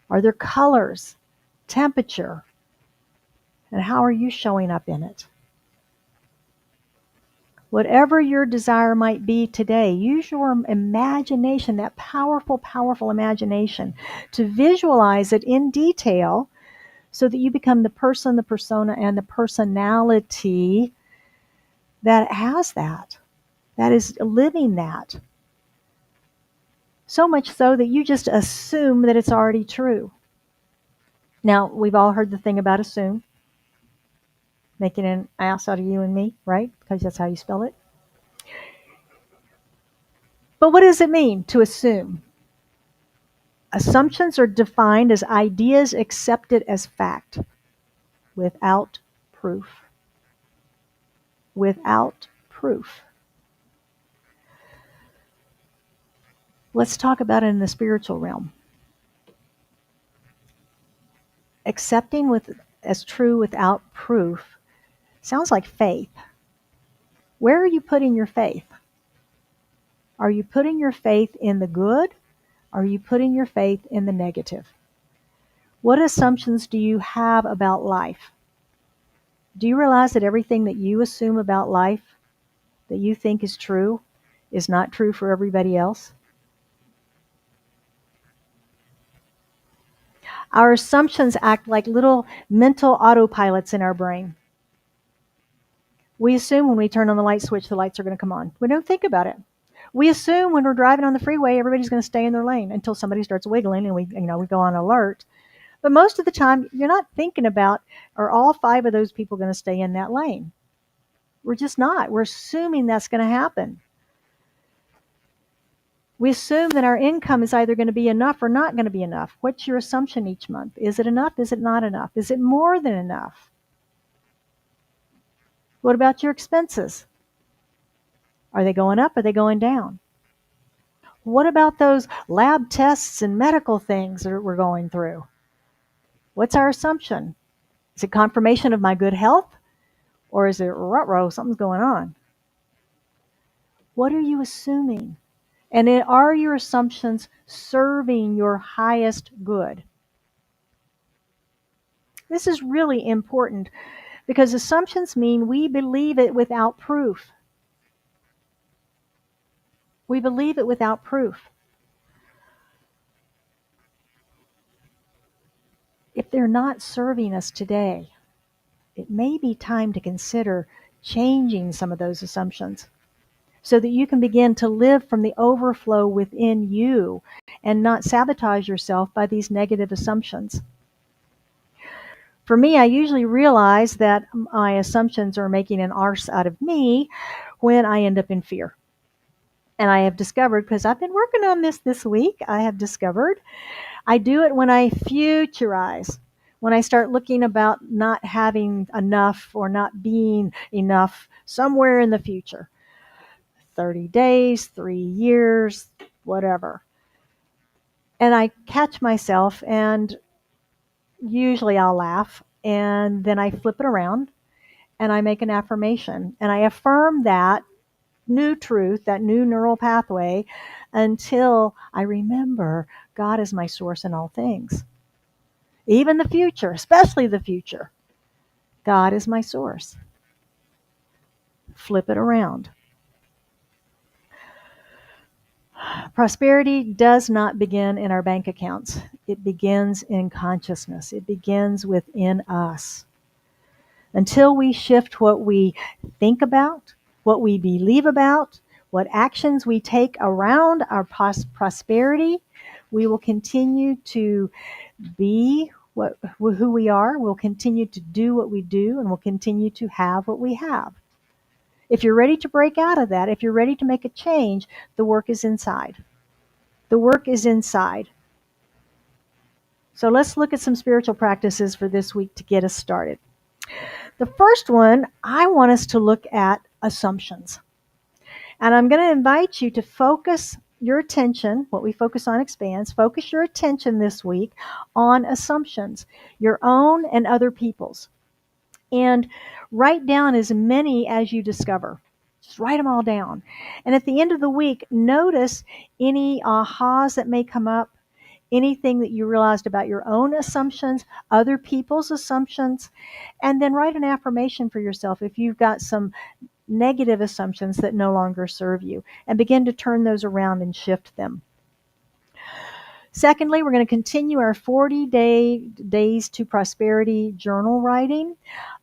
Are there colors? Temperature? And how are you showing up in it? Whatever your desire might be today, use your imagination, that powerful, powerful imagination, to visualize it in detail so that you become the person, the persona, and the personality that has that is living that. So much so that you just assume that it's already true. Now, we've all heard the thing about assume, making an ass out of you and me, right? Because that's how you spell it. But what does it mean to assume? Assumptions are defined as ideas accepted as fact without proof. Without proof. Let's talk about it in the spiritual realm. Accepting as true without proof sounds like faith. Where are you putting your faith? Are you putting your faith in the good? Are you putting your faith in the negative? What assumptions do you have about life? Do you realize that everything that you assume about life that you think is true is not true for everybody else? Our assumptions act like little mental autopilots in our brain. We assume when we turn on the light switch, the lights are going to come on. We don't think about it. We assume when we're driving on the freeway, everybody's going to stay in their lane until somebody starts wiggling and we go on alert. But most of the time, you're not thinking about, are all 5 of those people going to stay in that lane? We're just not. We're assuming that's going to happen. We assume that our income is either going to be enough or not going to be enough. What's your assumption each month? Is it enough? Is it not enough? Is it more than enough? What about your expenses? Are they going up? Are they going down? What about those lab tests and medical things that we're going through? What's our assumption? Is it confirmation of my good health? Or is it ruh-roh, something's going on? What are you assuming? And are your assumptions serving your highest good? This is really important because assumptions mean we believe it without proof. We believe it without proof. If they're not serving us today, it may be time to consider changing some of those assumptions so that you can begin to live from the overflow within you and not sabotage yourself by these negative assumptions. For me, I usually realize that my assumptions are making an arse out of me when I end up in fear. And I have discovered, because I've been working on this week, I have discovered I do it when I futurize, when I start looking about not having enough or not being enough somewhere in the future. 30 days, 3 years, whatever. And I catch myself, and usually I'll laugh, and then I flip it around and I make an affirmation and I affirm that new truth, that new neural pathway, until I remember God is my source in all things. Even the future, especially the future. God is my source. Flip it around. Prosperity does not begin in our bank accounts. It begins in consciousness. It begins within us. Until we shift what we think about, what we believe about, what actions we take around our prosperity, we will continue to be who we are. We'll continue to do what we do, and we'll continue to have what we have. If you're ready to break out of that, if you're ready to make a change, the work is inside. The work is inside. So let's look at some spiritual practices for this week to get us started. The first one, I want us to look at assumptions. And I'm going to invite you to focus your attention, what we focus on expands, focus your attention this week on assumptions, your own and other people's. And write down as many as you discover. Just write them all down. And at the end of the week, notice any ahas that may come up, anything that you realized about your own assumptions, other people's assumptions, and then write an affirmation for yourself if you've got some negative assumptions that no longer serve you, and begin to turn those around and shift them. Secondly, we're going to continue our 40 days to prosperity journal writing.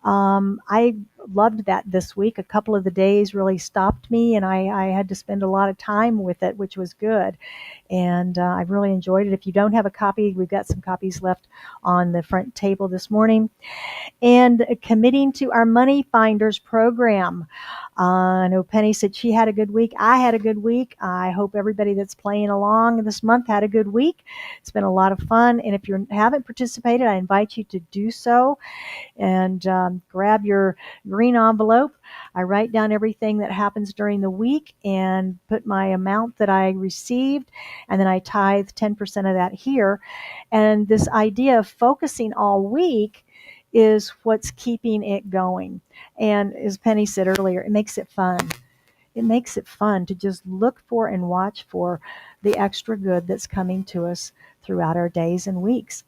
I loved that this week. A couple of the days really stopped me, and I had to spend a lot of time with it, which was good. And I really enjoyed it. If you don't have a copy, we've got some copies left on the front table this morning. And committing to our Money Finders program. I know Penny said she had a good week. I had a good week. I hope everybody that's playing along this month had a good week. It's been a lot of fun. And if you haven't participated, I invite you to do so. And grab your green envelope. I write down everything that happens during the week and put my amount that I received, and then I tithe 10% of that here. And this idea of focusing all week is what's keeping it going. And as Penny said earlier, it makes it fun. It makes it fun to just look for and watch for the extra good that's coming to us throughout our days and weeks.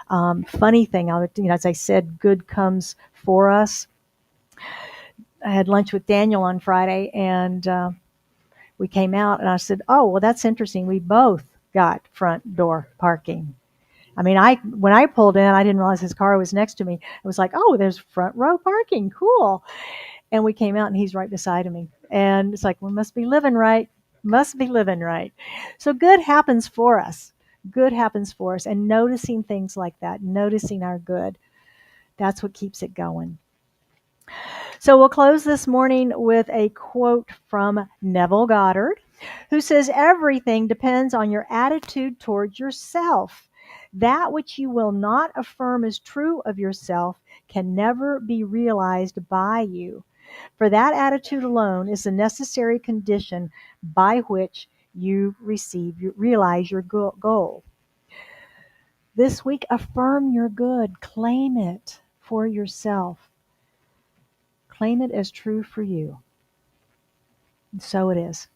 Funny thing, as I said, good comes for us. I had lunch with Daniel on Friday, and we came out, and I said, "Oh, well, that's interesting. We both got front door parking." I mean, when I pulled in, I didn't realize his car was next to me. It was like, "Oh, there's front row parking. Cool." And we came out, and he's right beside of me. And it's like, we must be living right. Must be living right. So good happens for us. Good happens for us. And noticing things like that, noticing our good, that's what keeps it going. So we'll close this morning with a quote from Neville Goddard, who says, "Everything depends on your attitude towards yourself. That which you will not affirm as true of yourself can never be realized by you. For that attitude alone is the necessary condition by which you realize your goal." This week, affirm your good. Claim it for yourself. Claim it as true for you. And so it is.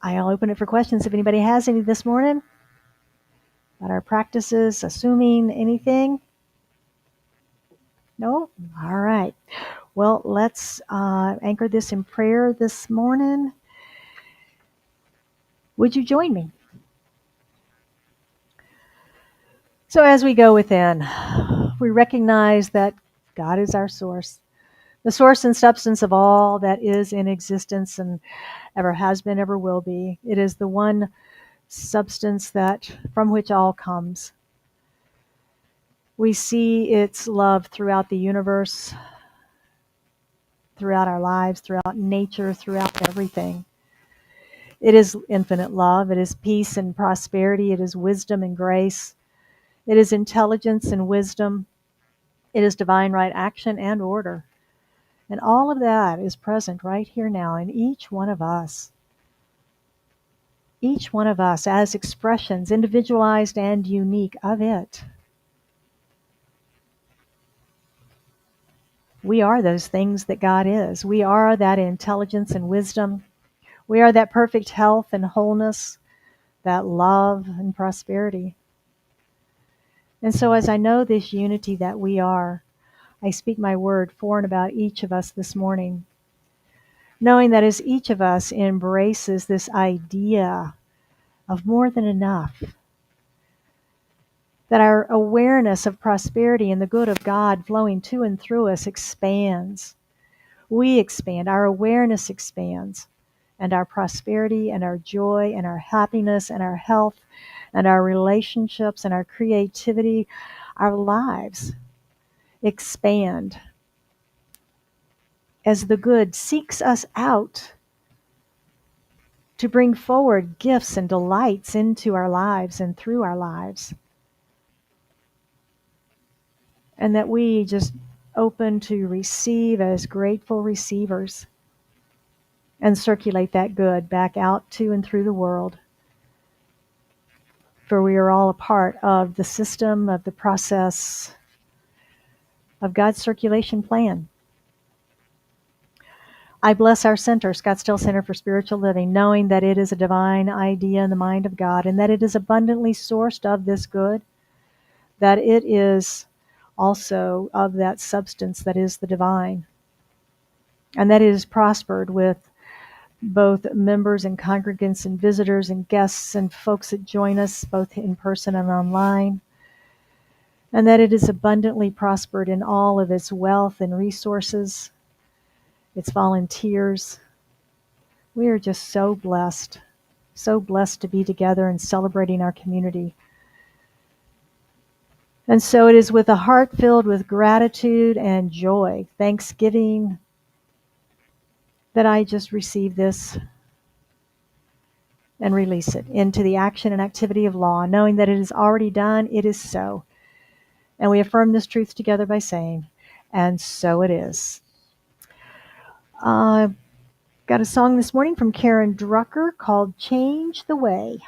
I'll open it for questions if anybody has any this morning about our practices, assuming anything. No? All right. Well, let's anchor this in prayer this morning. Would you join me? So as we go within, we recognize that God is our source, the source and substance of all that is in existence and ever has been, ever will be. It is the one substance that from which all comes. We see its love throughout the universe, throughout our lives, throughout nature, throughout everything. It is infinite love. It is peace and prosperity. It is wisdom and grace. It is intelligence and wisdom. It is divine right action and order. And all of that is present right here now in each one of us. Each one of us as expressions, individualized and unique of it. We are those things that God is. We are that intelligence and wisdom. We are that perfect health and wholeness, that love and prosperity. And so as I know this unity that we are, I speak my word for and about each of us this morning, knowing that as each of us embraces this idea of more than enough, that our awareness of prosperity and the good of God flowing to and through us expands. We expand, our awareness expands, and our prosperity and our joy and our happiness and our health and our relationships and our creativity, our lives expand as the good seeks us out to bring forward gifts and delights into our lives and through our lives. And that we just open to receive as grateful receivers and circulate that good back out to and through the world. For we are all a part of the system, of the process of God's circulation plan. I bless our center, Scottsdale Center for Spiritual Living, knowing that it is a divine idea in the mind of God and that it is abundantly sourced of this good, that it is also of that substance that is the divine, and that it is prospered with both members and congregants and visitors and guests and folks that join us both in person and online, and that it is abundantly prospered in all of its wealth and resources, its volunteers. We are just so blessed to be together and celebrating our community. And so it is with a heart filled with gratitude and joy, thanksgiving, that I just receive this and release it into the action and activity of law, knowing that it is already done, it is so. And we affirm this truth together by saying, and so it is. Got a song this morning from Karen Drucker called Change the Way.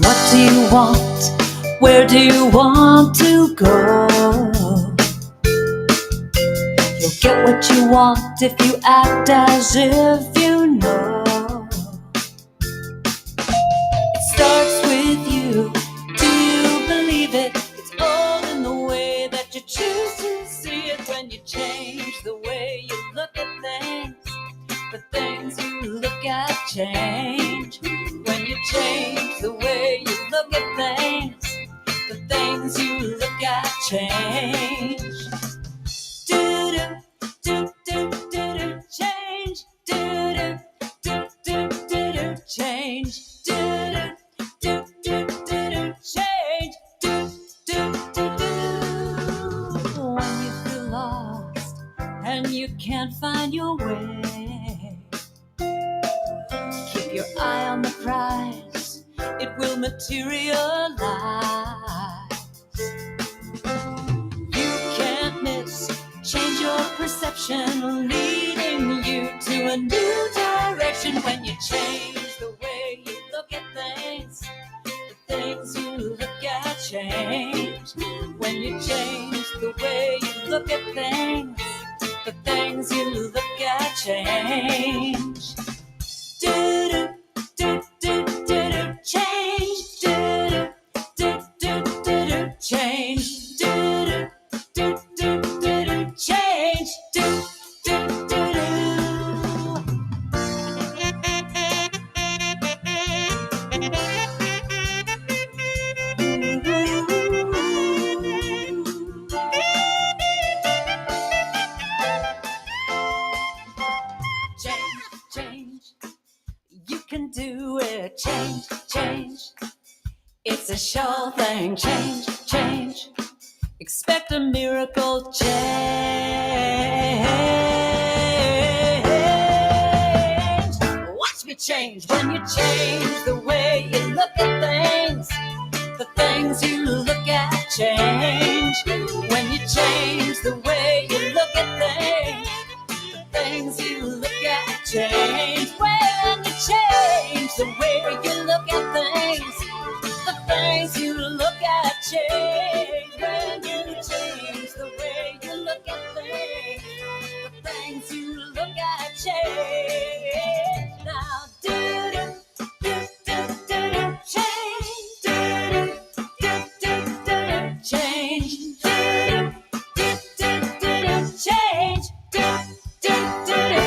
What do you want? Where do you want to go? You'll get what you want if you act as if you know. It starts with you. Do you believe it? It's all in the way that you choose to see it. When you change the way you look at things, the things you look at change. When you change the way you look at things, the things you look at change. Do do do do do do change. Do do do do do do change. Do do do do do do change. Do do do do. When you feel lost and you can't find your way, keep your eye on the prize. It it will materialize. You can't miss, change your perception, leading you to a new direction. When you change the way you look at things, the things you look at change. When you change the way you look at things, the things you look at change. Do do do do do do change. Do do do do do do change. Do do do do do do change. Do do do do. Change, change. You can do it. Change, change. It's a sure thing. Change, change. Expect a miracle change. Watch me change. When you change the way you look at things, the things you look at change. When you change the way you look at things, things you look at change. When you change the way you look at things, the things you look at change. When you change the way you look at things, the things you look at change. Now do do do do do do change. Do do do do do do change. Do do do do do change. Do do do do.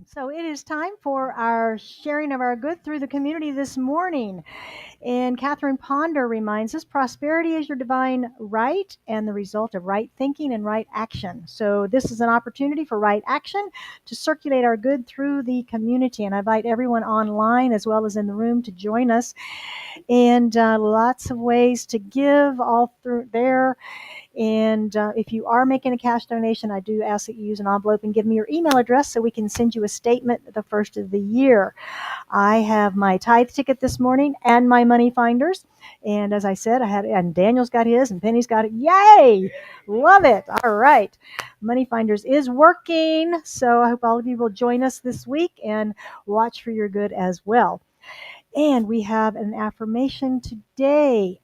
So it is time for our sharing of our good through the community this morning. And Catherine Ponder reminds us prosperity is your divine right and the result of right thinking and right action. So this is an opportunity for right action to circulate our good through the community. And I invite everyone online as well as in the room to join us. And lots of ways to give all through there. And if you are making a cash donation, I do ask that you use an envelope and give me your email address so we can send you a statement the first of the year. I have my tithe ticket this morning and my money finders. And as I said, and Daniel's got his and Penny's got it. Yay! Love it. All right. Money finders is working. So I hope all of you will join us this week and watch for your good as well. And we have an affirmation today.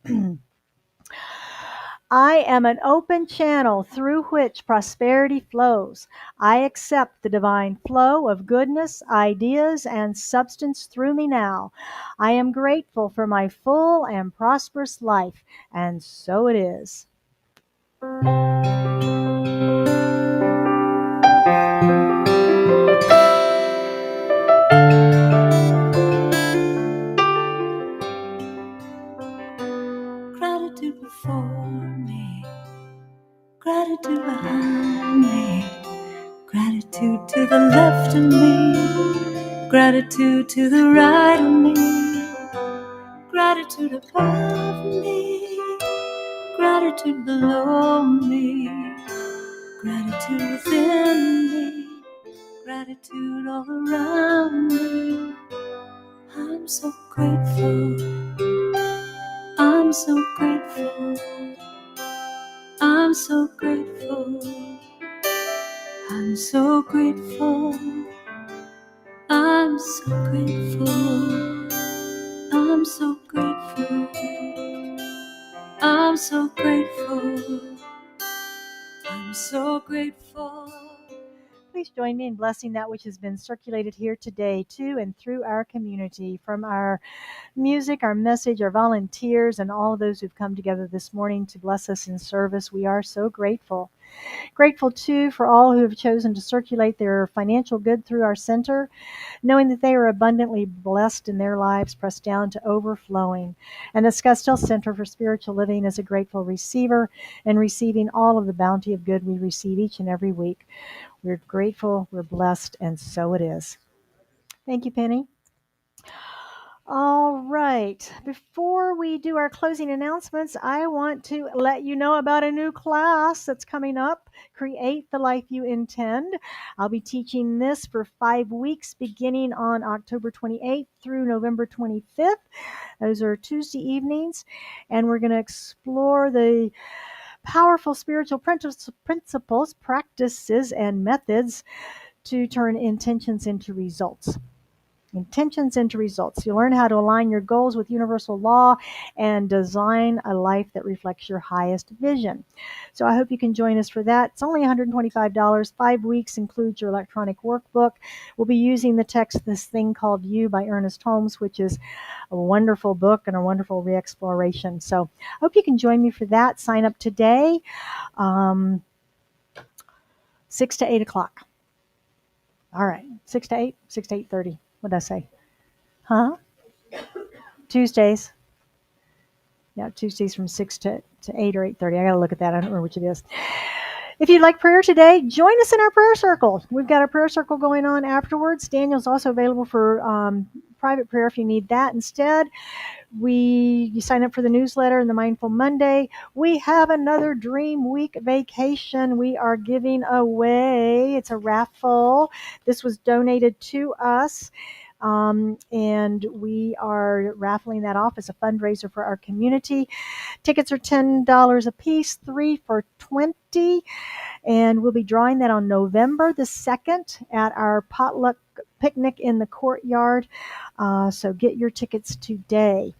I am an open channel through which prosperity flows. I accept the divine flow of goodness, ideas, and substance through me now. I am grateful for my full and prosperous life, and so it is. Gratitude before me, gratitude behind me, gratitude to the left of me, gratitude to the right of me, gratitude above me, gratitude below me, gratitude within me, gratitude all around me. I'm so grateful, I'm so grateful, I'm so grateful, I'm so grateful, I'm so grateful, I'm so grateful, I'm so grateful, I'm so grateful. Please join me in blessing that which has been circulated here today to and through our community, from our music, our message, our volunteers, and all of those who've come together this morning to bless us in service. We are so grateful. Grateful, too, for all who have chosen to circulate their financial good through our center, knowing that they are abundantly blessed in their lives, pressed down to overflowing. And the Scottsdale Center for Spiritual Living is a grateful receiver and receiving all of the bounty of good we receive each and every week. We're grateful, we're blessed, and so it is. Thank you, Penny. All right. Before we do our closing announcements, I want to let you know about a new class that's coming up, Create the Life You Intend. I'll be teaching this for 5 weeks beginning on October 28th through November 25th. Those are Tuesday evenings, and we're going to explore the powerful spiritual principles, practices, and methods to turn intentions into results. Intentions into results. You learn how to align your goals with universal law and design a life that reflects your highest vision. So I hope you can join us for that. It's only $125. 5 weeks includes your electronic workbook. We'll be using the text This Thing Called You by Ernest Holmes, which is a wonderful book and a wonderful re-exploration. So I hope you can join me for that. Sign up today, 6 to 8 o'clock. All right, 6 to 8, 6 to 8:30. What did I say? Huh? Tuesdays. Yeah, Tuesdays from 6 to 8 or 8:30. I got to look at that. I don't remember which it is. If you'd like prayer today, join us in our prayer circle. We've got a prayer circle going on afterwards. Daniel's also available for private prayer if you need that. Instead, you sign up for the newsletter and the Mindful Monday. We have another Dream Week vacation we are giving away. It's a raffle. This was donated to us. And we are raffling that off as a fundraiser for our community. Tickets are $10 a piece, 3 for $20. And we'll be drawing that on November the 2nd at our potluck picnic in the courtyard. So get your tickets today.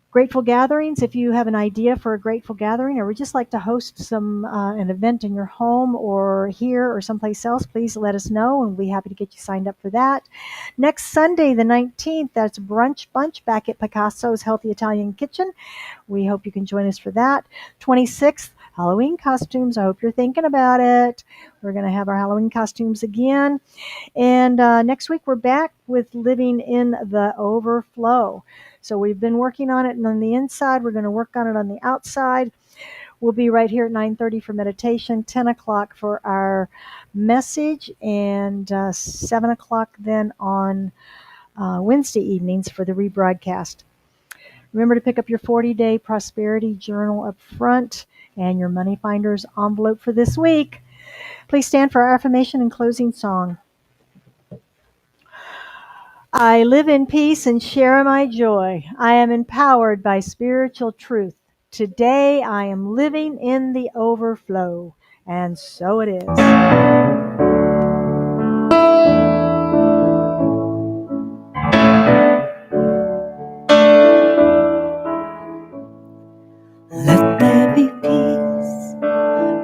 Grateful gatherings. If you have an idea for a grateful gathering or would just like to host an event in your home or here or someplace else, please let us know and we'll be happy to get you signed up for that. Next Sunday, the 19th, that's Brunch Bunch back at Picasso's Healthy Italian Kitchen. We hope you can join us for that. 26th, Halloween costumes. I hope you're thinking about it. We're going to have our Halloween costumes again. And next week, we're back with Living in the Overflow. So we've been working on it on the inside. We're going to work on it on the outside. We'll be right here at 9:30 for meditation, 10 o'clock for our message, and 7 o'clock then on Wednesday evenings for the rebroadcast. Remember to pick up your 40-day prosperity journal up front and your Money Finders envelope for this week. Please stand for our affirmation and closing song. I live in peace and share my joy. I am empowered by spiritual truth. Today I am living in the overflow. And so it is. Let there be peace.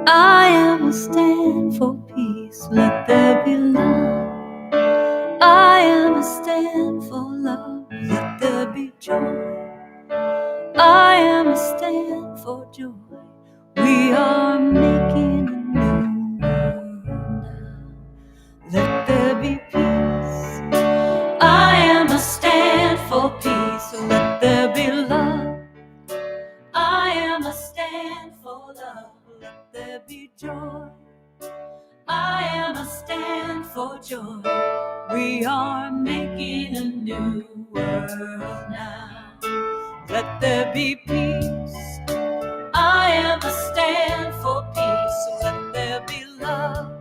I am a stand for peace. Let there be love. I am a stand for love. Let there be joy. I am a stand for joy. We are making a new world now. Let there be peace. I am a stand for peace. Let there be love. I am a stand for love. Let there be joy. I am a stand for joy. We are making a new world now. Let there be peace. I am a stand for peace. Let there be love.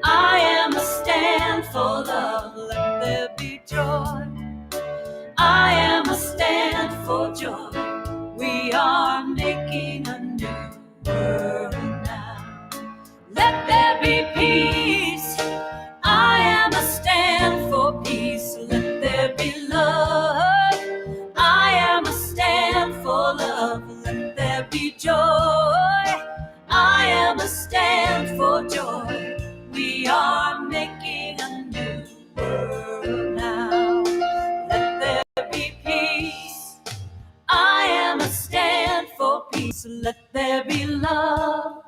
I am a stand for love. Let there be joy. I am a stand for joy. We are making a new world now. Let there be peace. I am a stand for peace. Let there be love. I am a stand for love. Let there be joy. I am a stand for joy. We are making a new world now. Let there be peace. I am a stand for peace. Let there be love.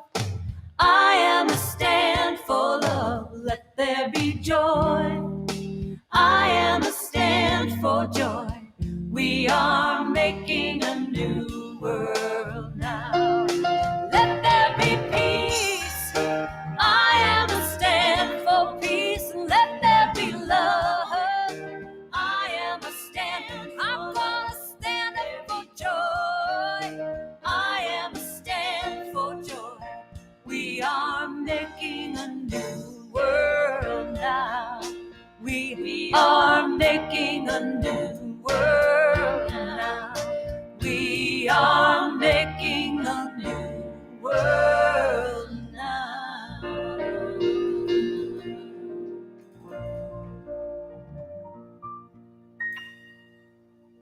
I am a stand for love. Let there be joy. I am a stand for joy. We are making a new world now. Let there be peace. making a